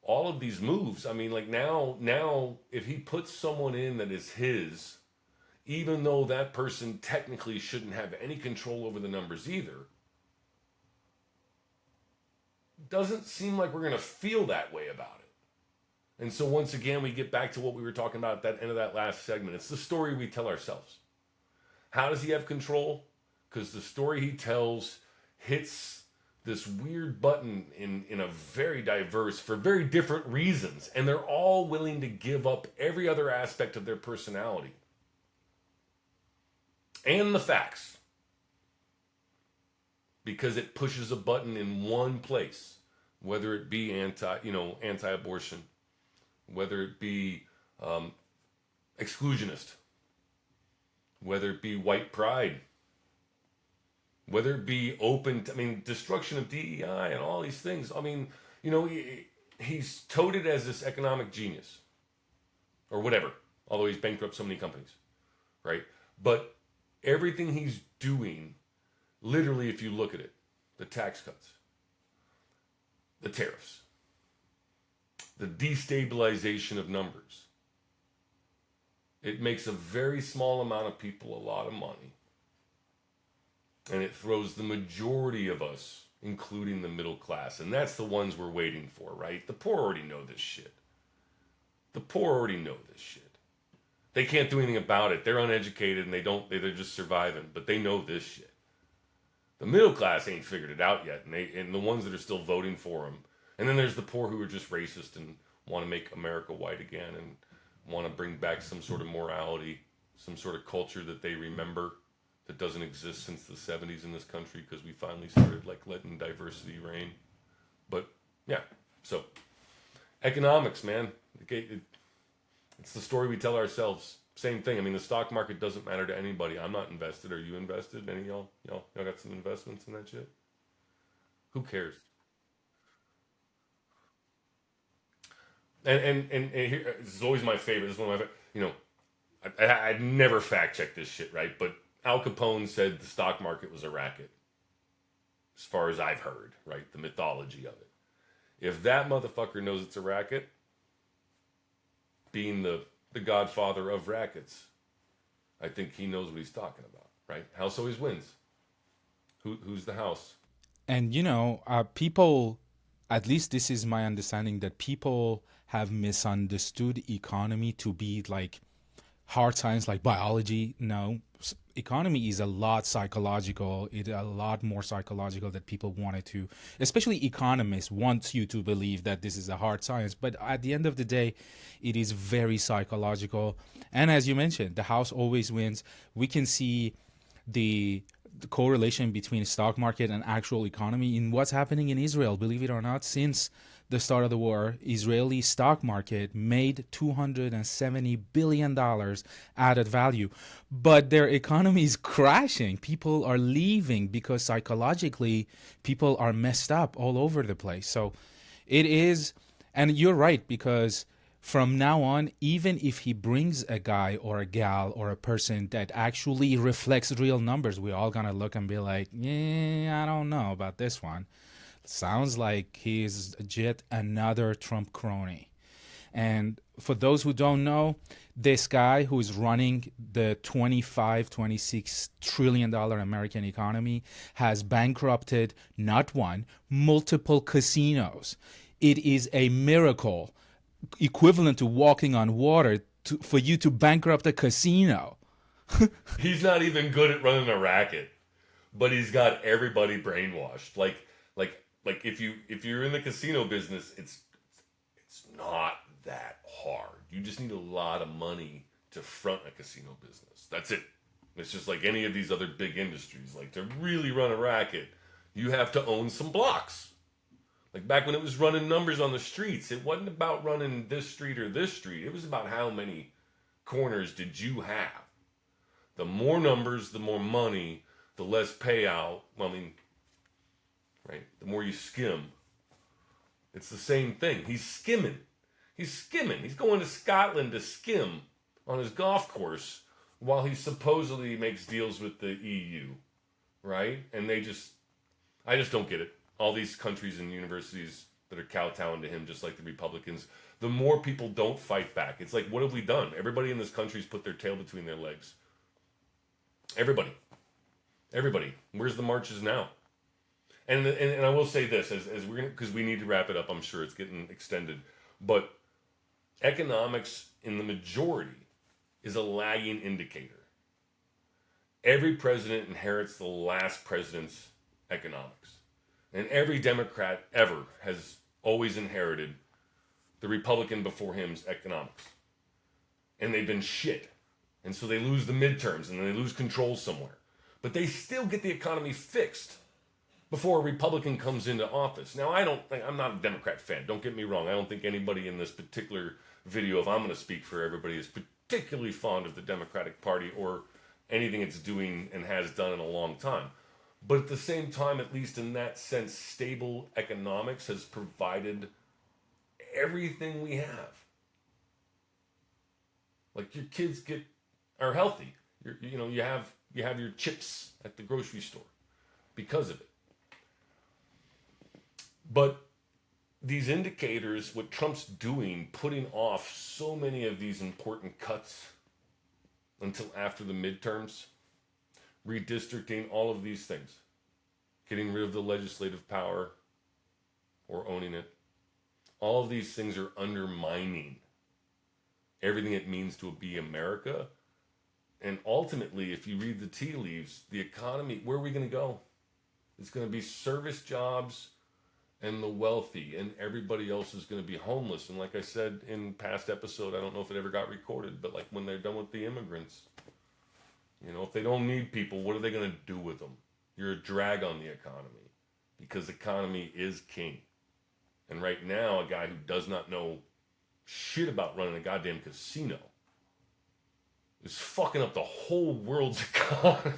Speaker 3: All of these moves, I mean, like now, if he puts someone in that is his, even though that person technically shouldn't have any control over the numbers either, doesn't seem like we're going to feel that way about it. And so once again, we get back to what we were talking about at that end of that last segment. It's the story we tell ourselves. How does he have control? Because the story he tells hits this weird button in a very diverse, for very different reasons. And they're all willing to give up every other aspect of their personality and the facts because it pushes a button in one place, whether it be anti-abortion, whether it be exclusionist, whether it be white pride, whether it be open to, destruction of DEI and all these things. He's touted as this economic genius or whatever, although he's bankrupt so many companies, right? But everything he's doing, literally, if you look at it, the tax cuts, the tariffs, the destabilization of numbers, it makes a very small amount of people a lot of money. And it throws the majority of us, including the middle class. And that's the ones we're waiting for, right? The poor already know this shit. The poor already know this shit. They can't do anything about it. They're uneducated and they're just surviving. But they know this shit. The middle class ain't figured it out yet. And the ones that are still voting for them. And then there's the poor who are just racist and want to make America white again and want to bring back some sort of morality, some sort of culture that they remember that doesn't exist since the 70s in this country because we finally started letting diversity reign. But yeah, so economics, man. It's the story we tell ourselves. Same thing. The stock market doesn't matter to anybody. I'm not invested. Are you invested? Any of y'all got some investments in that shit? Who cares? And here, this is always my favorite. This is one of my favorite. I'd never fact check this shit, right? But Al Capone said the stock market was a racket, as far as I've heard, right? The mythology of it. If that motherfucker knows it's a racket, being the godfather of rackets, I think he knows what he's talking about, right? House always wins. Who's the house?
Speaker 1: And people, at least this is my understanding, that people have misunderstood economy to be like hard science, like biology. No, economy is a lot psychological. It's a lot more psychological that people wanted to, especially economists want you to believe that this is a hard science. But at the end of the day, it is very psychological. And as you mentioned, the house always wins. We can see the correlation between stock market and actual economy in what's happening in Israel. Believe it or not, since the start of the war, Israeli stock market made $270 billion added value, but their economy is crashing. People are leaving because psychologically people are messed up all over the place. So it is, and you're right, because from now on, even if he brings a guy or a gal or a person that actually reflects real numbers, we're all gonna look and be like, yeah, I don't know about this one. Sounds like he's yet another Trump crony. And for those who don't know, this guy who is running the $26 trillion American economy has bankrupted not one, multiple casinos. It is a miracle, equivalent to walking on water, for you to bankrupt a casino.
Speaker 3: He's not even good at running a racket, but he's got everybody brainwashed. Like if you're in the casino business, it's not that hard. You just need a lot of money to front a casino business. That's it. It's just like any of these other big industries. Like, to really run a racket, you have to own some blocks. Like back when it was running numbers on the streets, it wasn't about running this street or this street. It was about how many corners did you have. The more numbers, the more money, the less payout. Right? The more you skim. It's the same thing. He's skimming. He's going to Scotland to skim on his golf course while he supposedly makes deals with the EU. Right? And I just don't get it. All these countries and universities that are kowtowing to him, just like the Republicans, the more people don't fight back. It's like, what have we done? Everybody in this country's put their tail between their legs. Everybody. Where's the marches now? And I will say this, as we're gonna, because we need to wrap it up. I'm sure it's getting extended, but economics in the majority is a lagging indicator. Every president inherits the last president's economics. And every Democrat ever has always inherited the Republican before him's economics. And they've been shit. And so they lose the midterms and then they lose control somewhere. But they still get the economy fixed before a Republican comes into office. Now, I'm not a Democrat fan. Don't get me wrong. I don't think anybody in this particular video, if I'm going to speak for everybody, is particularly fond of the Democratic Party or anything it's doing and has done in a long time. But at the same time, at least in that sense, stable economics has provided everything we have. Like your kids are healthy. You have your chips at the grocery store because of it. But these indicators, what Trump's doing, putting off so many of these important cuts until after the midterms, redistricting, all of these things, getting rid of the legislative power or owning it, all of these things are undermining everything it means to be America. And ultimately, if you read the tea leaves, the economy, where are we going to go? It's going to be service jobs and the wealthy, and everybody else is going to be homeless. And like I said in past episode, I don't know if it ever got recorded, but like when they're done with the immigrants, if they don't need people, what are they going to do with them? You're a drag on the economy because economy is king. And right now, a guy who does not know shit about running a goddamn casino is fucking up the whole world's economy.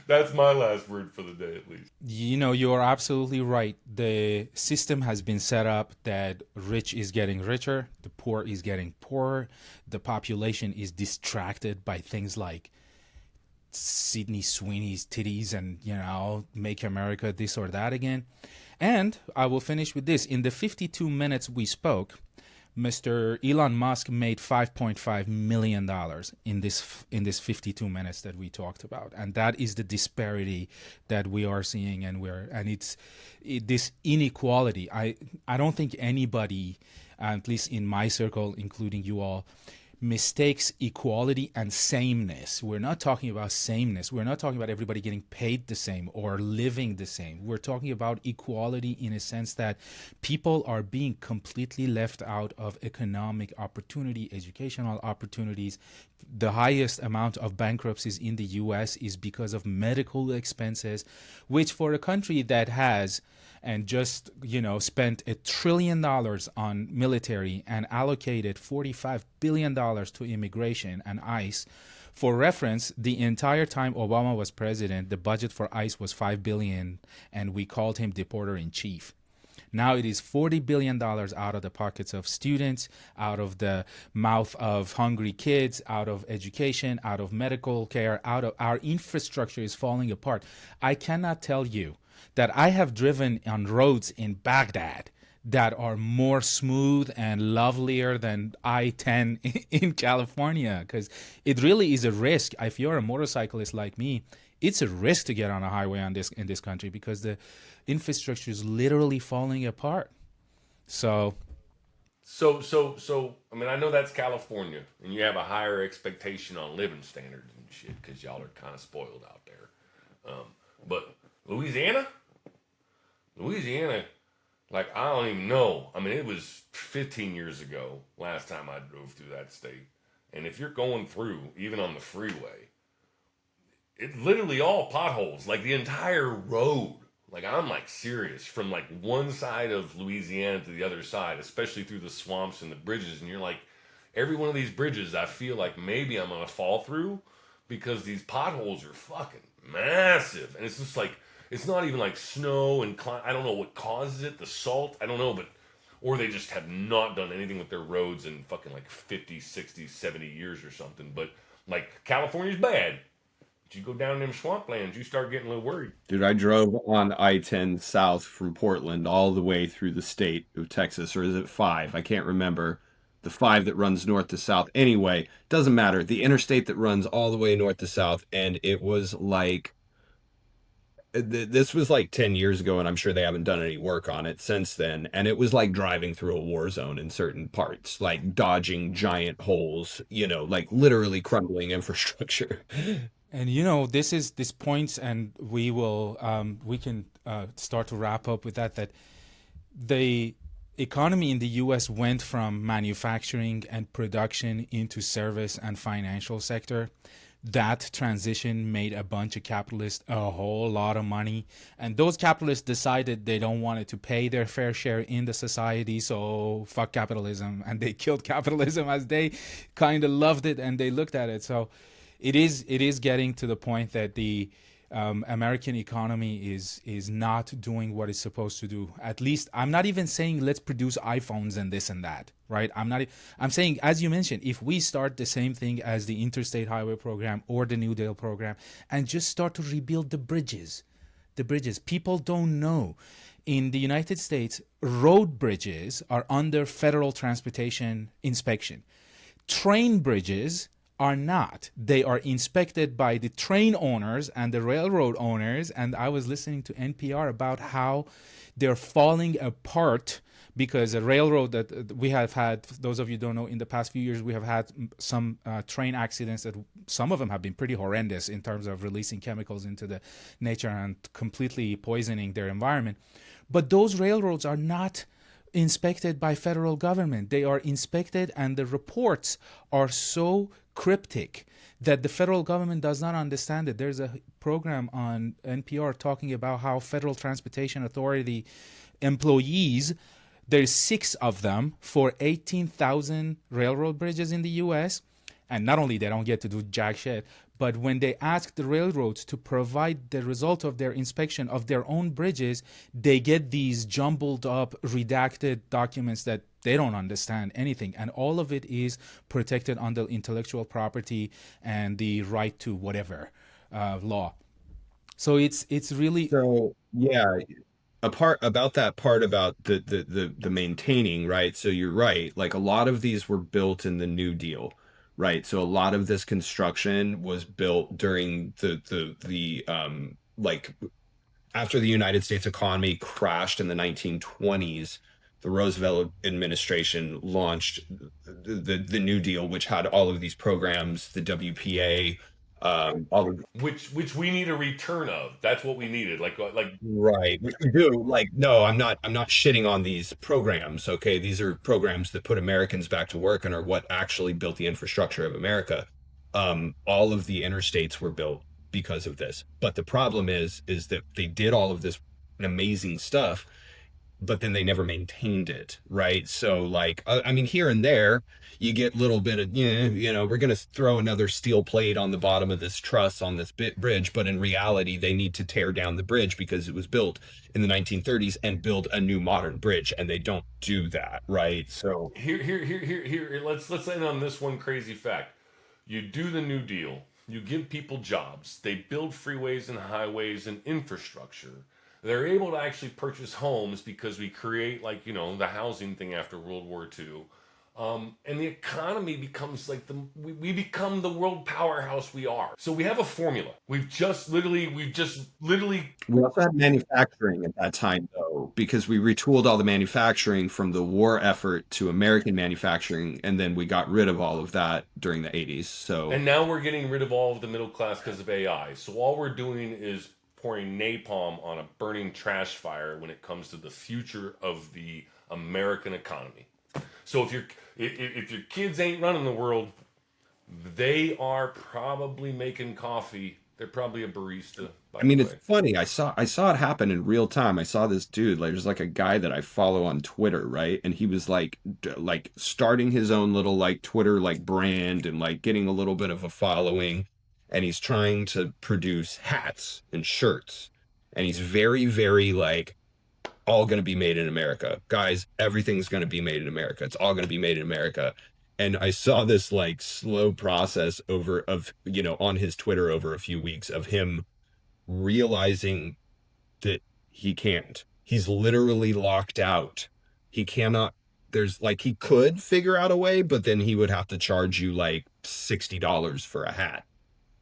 Speaker 3: That's my last word for the day, at least.
Speaker 1: You're absolutely right. The system has been set up that rich is getting richer, the poor is getting poorer, the population is distracted by things like Sydney Sweeney's titties and, make America this or that again. And I will finish with this. In the 52 minutes we spoke, Mr. Elon Musk made $5.5 million in this 52 minutes that we talked about, and that is the disparity that we are seeing, and it's this inequality. I don't think anybody, at least in my circle, including you all, mistakes equality and sameness. We're not talking about sameness. We're not talking about everybody getting paid the same or living the same. We're talking about equality in a sense that people are being completely left out of economic opportunity, educational opportunities. The highest amount of bankruptcies in the US is because of medical expenses, which for a country that has and just, spent $1 trillion on military and allocated $45 billion to immigration and ICE. For reference, the entire time Obama was president, the budget for ICE was $5 billion, and we called him deporter-in-chief. Now it is $40 billion out of the pockets of students, out of the mouth of hungry kids, out of education, out of medical care, out of our infrastructure is falling apart. I cannot tell you that I have driven on roads in Baghdad that are more smooth and lovelier than I-10 in California, because it really is a risk. If you're a motorcyclist like me, it's a risk to get on a highway in this country because the infrastructure is literally falling apart. So
Speaker 3: I mean, I know that's California, and you have a higher expectation on living standards and shit because y'all are kind of spoiled out there. But Louisiana, like, I don't even know. I mean, it was 15 years ago last time I drove through that state. And if you're going through, even on the freeway, it's literally all potholes, like the entire road. Like, I'm like serious, from like one side of Louisiana to the other side, especially through the swamps and the bridges. And you're like, every one of these bridges, I feel like maybe I'm going to fall through because these potholes are fucking massive. And it's just like, it's not even like snow and I don't know what causes it, the salt, I don't know, or they just have not done anything with their roads in fucking like 50, 60, 70 years or something. But like, California's bad. But you go down them swamplands, you start getting a little worried.
Speaker 2: Dude, I drove on I-10 south from Portland all the way through the state of Texas, or is it 5? I can't remember. The 5 that runs north to south. Anyway, doesn't matter. The interstate that runs all the way north to south, and it was like, this was like 10 years ago, and I'm sure they haven't done any work on it since then. And it was like driving through a war zone in certain parts, like dodging giant holes, like literally crumbling infrastructure.
Speaker 1: And this points, and we can start to wrap up with that the economy in the US went from manufacturing and production into service and financial sector. That transition made a bunch of capitalists a whole lot of money, and those capitalists decided they don't want to pay their fair share in the society, so fuck capitalism, and they killed capitalism as they kind of loved it and they looked at it. So it is getting to the point that the American economy is not doing what it's supposed to do. At least I'm not even saying let's produce iPhones and this and that, right? I'm saying, as you mentioned, if we start the same thing as the Interstate Highway Program or the New Deal program and just start to rebuild the bridges, people don't know. In the United States, road bridges are under federal transportation inspection. Train bridges are not. They are inspected by the train owners and the railroad owners. And I was listening to NPR about how they're falling apart because a railroad that we have had, those of you who don't know, in the past few years, we have had some train accidents that some of them have been pretty horrendous in terms of releasing chemicals into the nature and completely poisoning their environment. But those railroads are not inspected by federal government. They are inspected, and the reports are so cryptic that the federal government does not understand it. There's a program on NPR talking about how Federal Transportation Authority employees, there's 6 of them for 18,000 railroad bridges in the US, and not only they don't get to do jack shit, but when they ask the railroads to provide the result of their inspection of their own bridges, they get these jumbled up, redacted documents that they don't understand anything. And all of it is protected under intellectual property and the right to whatever law. So it's really.
Speaker 2: So yeah, about that part about the maintaining, right? So you're right. Like a lot of these were built in the New Deal, right? So a lot of this construction was built during the like after the United States economy crashed in the 1920s. The Roosevelt administration launched the New Deal, which had all of these programs, the WPA, all of
Speaker 3: which we need a return of. That's what we needed. Like
Speaker 2: right. We do. Like, no, I'm not shitting on these programs. Okay. These are programs that put Americans back to work and are what actually built the infrastructure of America. All of the interstates were built because of this. But the problem is that they did all of this amazing stuff, but then they never maintained it, right? So like I mean, here and there you get a little bit of, we're going to throw another steel plate on the bottom of this truss on this bridge, but in reality they need to tear down the bridge because it was built in the 1930s and build a new modern bridge, and they don't do that, right? So
Speaker 3: here. Let's end on this one crazy fact. You do the New Deal. You give people jobs. They build freeways and highways and infrastructure. They're able to actually purchase homes because we create, like, the housing thing after World War II. And the economy becomes like we become the world powerhouse we are. So we have a formula. We've just literally.
Speaker 2: we also had manufacturing at that time, though, because we retooled all the manufacturing from the war effort to American manufacturing, and then we got rid of all of that during the 80s. So
Speaker 3: And now we're getting rid of all of the middle class because of AI. So all we're doing is pouring napalm on a burning trash fire when it comes to the future of the American economy. So if your kids ain't running the world, they are probably making coffee. They're probably a barista, by
Speaker 2: I
Speaker 3: the
Speaker 2: mean, it's
Speaker 3: way.
Speaker 2: funny. I saw it happen in real time. I saw this dude, like, there's like a guy that I follow on Twitter, right? And he was like like starting his own little like Twitter like brand and like getting a little bit of a following, and he's trying to produce hats and shirts. And he's very, very like all going to be made in America. Guys, everything's going to be made in America. It's all going to be made in America. And I saw this like slow process over of, on his Twitter over a few weeks of him realizing that he can't. He's literally locked out. He cannot. There's like he could figure out a way, but then he would have to charge you like $60 for a hat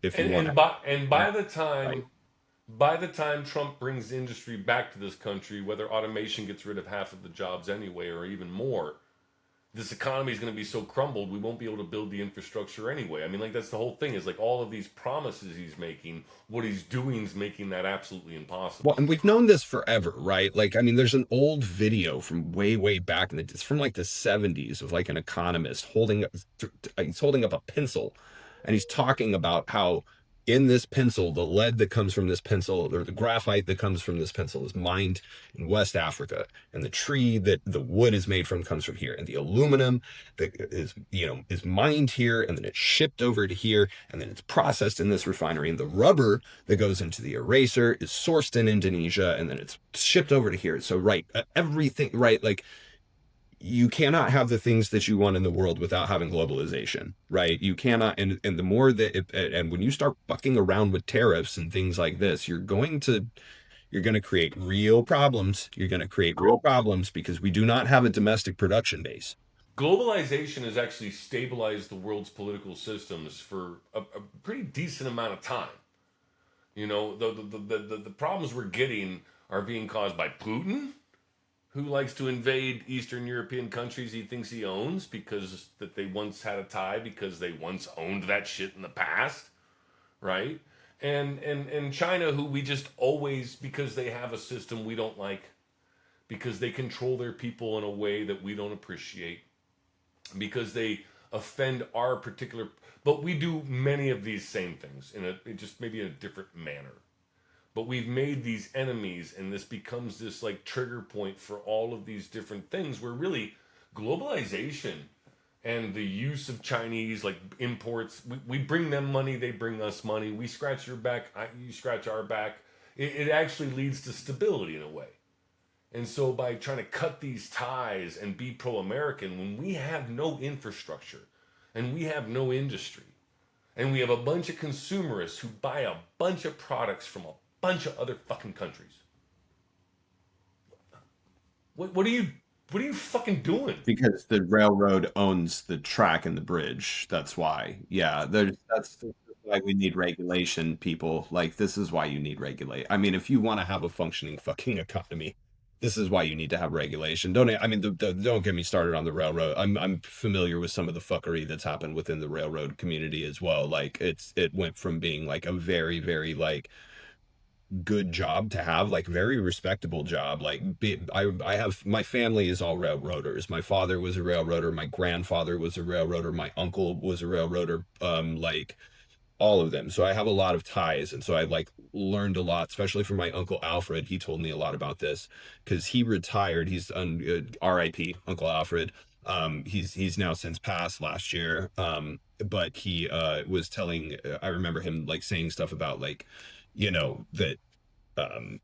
Speaker 2: if you
Speaker 3: And
Speaker 2: want to
Speaker 3: and
Speaker 2: have
Speaker 3: by and
Speaker 2: a hat,
Speaker 3: by the
Speaker 2: right?
Speaker 3: time by the time Trump brings industry back to this country, whether automation gets rid of half of the jobs anyway, or even more, this economy is going to be so crumbled we won't be able to build the infrastructure anyway. I mean, like, that's the whole thing, is like all of these promises he's making, what he's doing is making that absolutely
Speaker 2: Well,
Speaker 3: impossible.
Speaker 2: and we've known this forever, right? Like, I mean, there's an old video from way, way back in the, it's from like the 70s of like an economist he's holding up a pencil and he's talking about how in this pencil, the lead that comes from this pencil or the graphite that comes from this pencil is mined in West Africa. And the tree that the wood is made from comes from here. And the aluminum that is, is mined here and then it's shipped over to here and then it's processed in this refinery. And the rubber that goes into the eraser is sourced in Indonesia and then it's shipped over to here. So, right, everything, right? Like, you cannot have the things that you want in the world without having globalization, right? You cannot, and the more that, and when you start fucking around with tariffs and things like this, you're going to create real problems. You're going to create real problems because we do not have a domestic production base.
Speaker 3: Globalization has actually stabilized the world's political systems for a pretty decent amount of time. You know, the problems we're getting are being caused by Putin, who likes to invade Eastern European countries he thinks he owns because that they once had a tie because they once owned that shit in the past, right? And China, who we just always, because they have a system we don't like, because they control their people in a way that we don't appreciate, because they offend our particular, but we do many of these same things in a just maybe in a different manner. But we've made these enemies, and this becomes this like trigger point for all of these different things where really globalization and the use of Chinese like imports, we bring them money, they bring us money, we scratch your back, you scratch our back. It actually leads to stability in a way. And so by trying to cut these ties and be pro-American, when we have no infrastructure and we have no industry and we have a bunch of consumerists who buy a bunch of products from a bunch of other fucking countries, what are you fucking doing?
Speaker 2: Because the railroad owns the track and the bridge. That's why. Yeah, that's why we need regulation, people. Like, this is why you need regulate. I mean, if you want to have a functioning fucking economy, this is why you need to have regulation. I mean, don't get me started on the railroad. I'm familiar with some of the fuckery that's happened within the railroad community as well. Like, it went from being like a very, very like good job to have, like very respectable job. I have, my family is all railroaders. My father was a railroader, my grandfather was a railroader, my uncle was a railroader, like all of them. So I have a lot of ties, and so I like learned a lot, especially from my uncle Alfred. He told me a lot about this because he retired. He's RIP Uncle Alfred. He's now since passed last year. But he was telling, I remember him like saying stuff about like, that um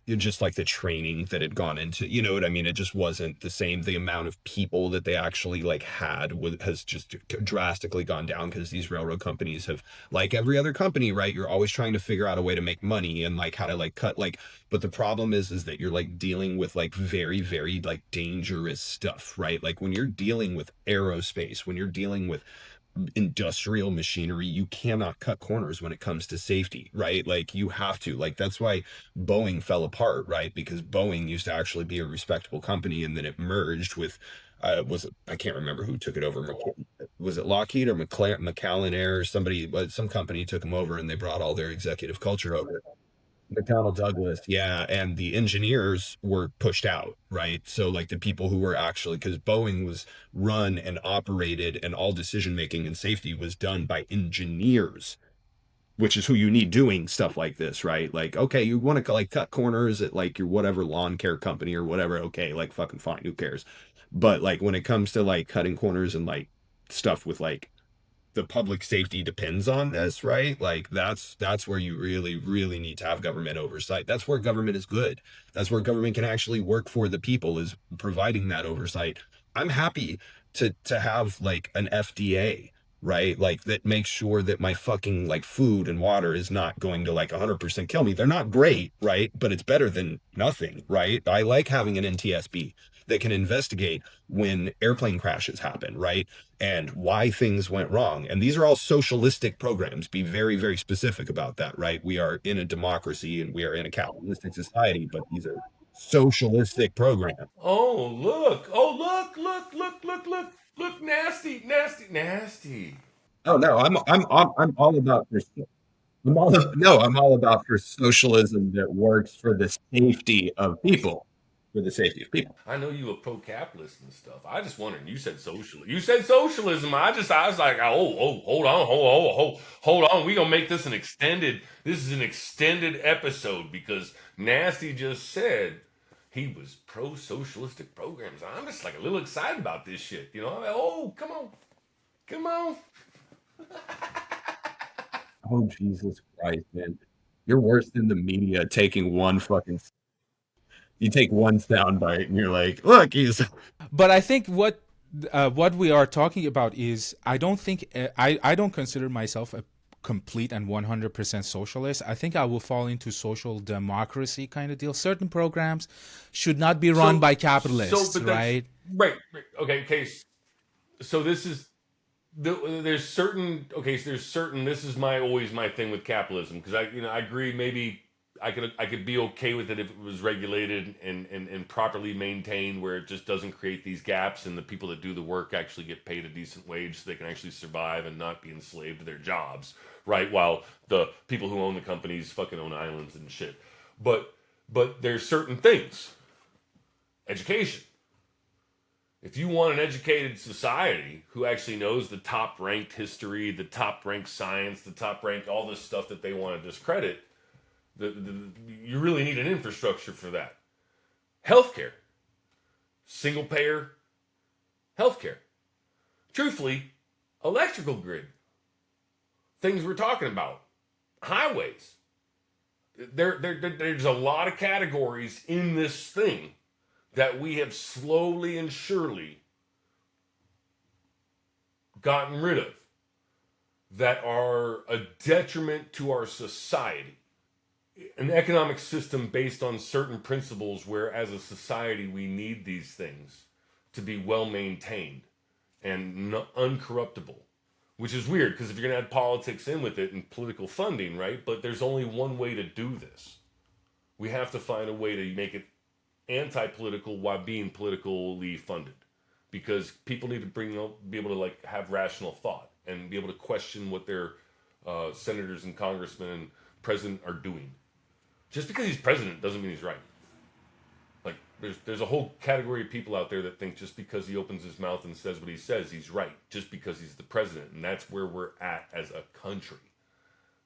Speaker 2: just like the training that had gone into, you know what I mean? It just wasn't the same. The amount of people that they actually like has just drastically gone down because these railroad companies have, like every other company, right? You're always trying to figure out a way to make money and like how to like cut like, but the problem is that you're like dealing with like very, very like dangerous stuff, right? Like when you're dealing with aerospace, when you're dealing with industrial machinery, you cannot cut corners when it comes to safety, right? Like you have to, like that's why Boeing fell apart, right? Because Boeing used to actually be a respectable company and then it merged with was it, I can't remember who took it over. Was it Lockheed or McAllen Air or somebody, some company took them over and they brought all their executive culture over. McDonnell Douglas, yeah, and the engineers were pushed out, right? So like the people who were actually, because Boeing was run and operated, and all decision making and safety was done by engineers, which is who you need doing stuff like this, right? Like, okay, you want to like cut corners at like your whatever lawn care company or whatever, okay, like fucking fine, who cares? But like when it comes to like cutting corners and like stuff with like the public safety depends on this, right? Like that's where you really, really need to have government oversight. That's where government is good. That's where government can actually work for the people, is providing that oversight. I'm happy to have like an FDA, right? Like that makes sure that my fucking like food and water is not going to like 100% kill me. They're not great, right? But it's better than nothing, right? I like having an NTSB that can investigate when airplane crashes happen, right? And why things went wrong. And these are all socialistic programs. Be very, very specific about that, right? We are in a democracy and we are in a capitalistic society, but these are socialistic program.
Speaker 3: Oh, look. Oh, look. Nasty, nasty, nasty.
Speaker 2: Oh no, I'm all about this. I'm all about for socialism that works for the safety of people, for the safety of people.
Speaker 3: I know you a pro-capitalist and stuff. I just wondered. You said social. You said socialism. I was like, hold on. We gonna make this an extended. This is an extended episode because Nasty just said he was pro-socialistic programs. I'm just like a little excited about this shit. You know? I'm like, oh, come on.
Speaker 2: Oh Jesus Christ, man. You're worse than the media taking one fucking you take one sound bite and you're like, look, he's
Speaker 1: But I think what we are talking about is I don't think I don't consider myself a complete and 100% socialist. I think I will fall into social democracy kind of deal. Certain programs should not be run by capitalists,
Speaker 3: But that's
Speaker 1: right?
Speaker 3: right. Okay. So this is there's certain okay. So there's certain. This is my always my thing with capitalism because I agree maybe I could be okay with it if it was regulated and properly maintained where it just doesn't create these gaps and the people that do the work actually get paid a decent wage so they can actually survive and not be enslaved to their jobs, right? While the people who own the companies fucking own islands and shit. But there's certain things. Education. If you want an educated society who actually knows the top ranked history, the top ranked science, the top ranked all this stuff that they want to discredit, you really need an infrastructure for that. Healthcare, single payer healthcare. Truthfully, electrical grid, things we're talking about, highways. There's a lot of categories in this thing that we have slowly and surely gotten rid of that are a detriment to our society. An economic system based on certain principles where as a society we need these things to be well maintained and uncorruptible, which is weird because if you're going to add politics in with it and political funding, right? But there's only one way to do this. We have to find a way to make it anti-political while being politically funded because people need to be able to like have rational thought and be able to question what their senators and congressmen and president are doing. Just because he's president doesn't mean he's right. Like there's a whole category of people out there that think just because he opens his mouth and says what he says, he's right. Just because he's the president, and that's where we're at as a country.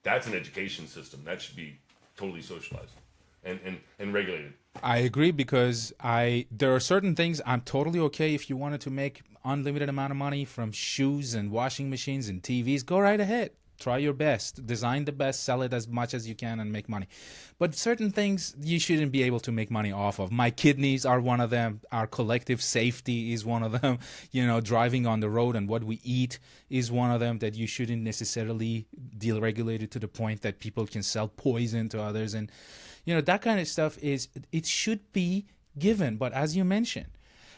Speaker 3: That's an education system that should be totally socialized and regulated.
Speaker 1: I agree because there are certain things I'm totally okay if you wanted to make unlimited amount of money from shoes and washing machines and TVs, go right ahead. Try your best, design the best, sell it as much as you can and make money. But certain things you shouldn't be able to make money off of. My kidneys are one of them. Our collective safety is one of them. Driving on the road and what we eat is one of them that you shouldn't necessarily deregulate it to the point that people can sell poison to others. And, that kind of stuff it should be given. But as you mentioned,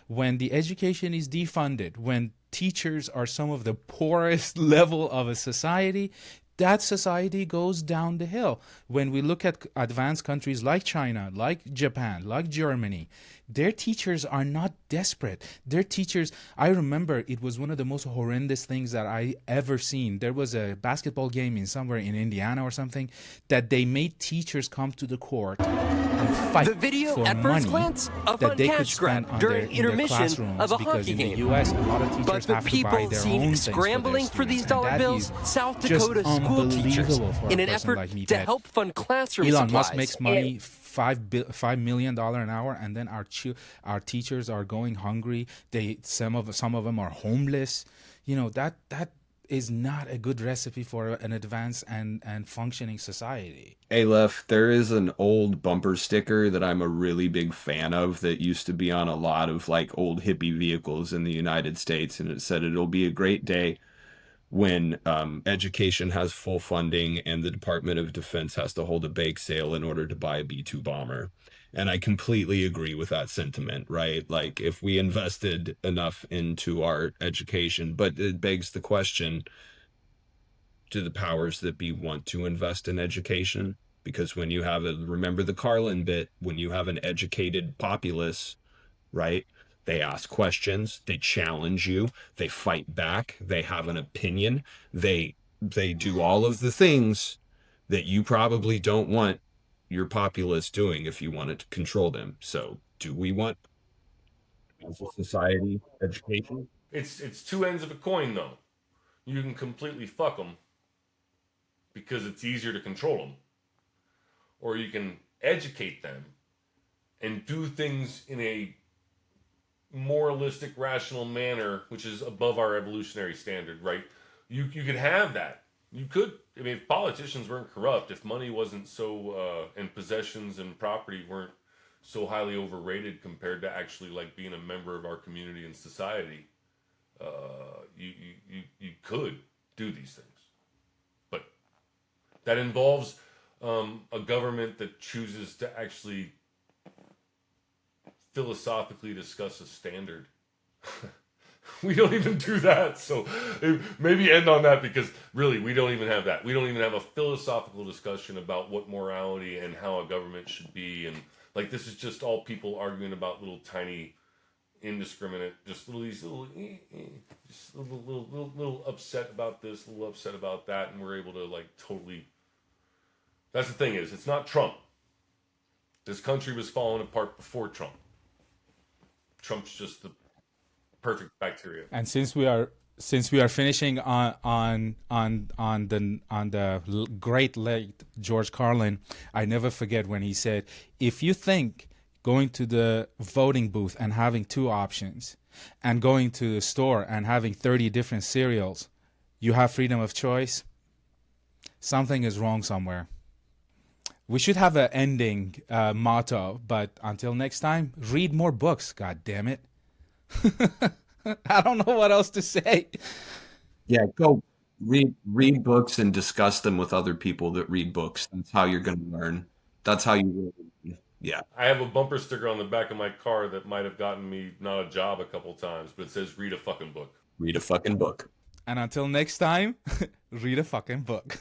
Speaker 1: when the education is defunded, when teachers are some of the poorest level of a society, that society goes down the hill. When we look at advanced countries like China, like Japan, like Germany, their teachers are not desperate. Their teachers, I remember it was one of the most horrendous things that I ever seen. There was a basketball game in somewhere in Indiana or something that they made teachers come to the court and fight
Speaker 4: The video
Speaker 1: for
Speaker 4: at
Speaker 1: money
Speaker 4: first glance, a
Speaker 1: that
Speaker 4: fun
Speaker 1: they could
Speaker 4: cash
Speaker 1: spend
Speaker 4: grab
Speaker 1: on
Speaker 4: during
Speaker 1: in their
Speaker 4: intermission
Speaker 1: classrooms
Speaker 4: of a
Speaker 1: because
Speaker 4: hockey
Speaker 1: in the
Speaker 4: game.
Speaker 1: U.S. a lot of
Speaker 4: But
Speaker 1: teachers
Speaker 4: the
Speaker 1: have to buy
Speaker 4: people
Speaker 1: their own
Speaker 4: seen
Speaker 1: things
Speaker 4: scrambling
Speaker 1: for
Speaker 4: for
Speaker 1: their
Speaker 4: these
Speaker 1: students,
Speaker 4: dollar
Speaker 1: and that
Speaker 4: bills,
Speaker 1: is
Speaker 4: South
Speaker 1: just
Speaker 4: Dakota school teachers,
Speaker 1: unbelievable for a
Speaker 4: in an
Speaker 1: person
Speaker 4: effort
Speaker 1: like me
Speaker 4: to
Speaker 1: that
Speaker 4: help fund classroom
Speaker 1: Elon
Speaker 4: supplies.
Speaker 1: Musk makes money $5 million an hour, and then our teachers are going hungry. Some of them are homeless. That is not a good recipe for an advanced and functioning society.
Speaker 2: Hey, Lef, there is an old bumper sticker that I'm a really big fan of that used to be on a lot of like old hippie vehicles in the United States, and it said it'll be a great day when education has full funding and the Department of Defense has to hold a bake sale in order to buy a B-2 bomber. And I completely agree with that sentiment, right? Like if we invested enough into our education, but it begs the question, do the powers that be want to invest in education? because when you have remember the Carlin bit, when you have an educated populace, right? They ask questions, they challenge you, they fight back, they have an opinion, they do all of the things that you probably don't want your populace doing if you wanted to control them. So, do we want as a society education?
Speaker 3: It's two ends of a coin though. You can completely fuck them because it's easier to control them, or you can educate them and do things in a moralistic, rational manner, which is above our evolutionary standard, right? You could have that. You could. I mean, if politicians weren't corrupt, if money wasn't so, and possessions and property weren't so highly overrated compared to actually like being a member of our community and society, you could do these things. But that involves a government that chooses to actually philosophically discuss a standard. We don't even do that. So maybe end on that, because really we don't even have that. We don't even have a philosophical discussion about what morality and how a government should be. And like, this is just all people arguing about little tiny indiscriminate, just little upset about this, a little upset about that. And we're able to like totally, that's the thing is, it's not Trump. This country was falling apart before Trump. Trump's just the perfect bacteria.
Speaker 1: And since we are finishing on the great late George Carlin, I never forget when he said, if you think going to the voting booth and having 2 options and going to the store and having 30 different cereals, you have freedom of choice, something is wrong somewhere. We should have an ending motto, but until next time, read more books, god damn it. I don't know what else to say.
Speaker 2: Yeah, go read books and discuss them with other people that read books. That's how you're going to learn. That's how you really, yeah.
Speaker 3: I have a bumper sticker on the back of my car that might have gotten me not a job a couple times, but it says read a fucking book.
Speaker 2: Read a fucking book.
Speaker 1: And until next time, read a fucking book.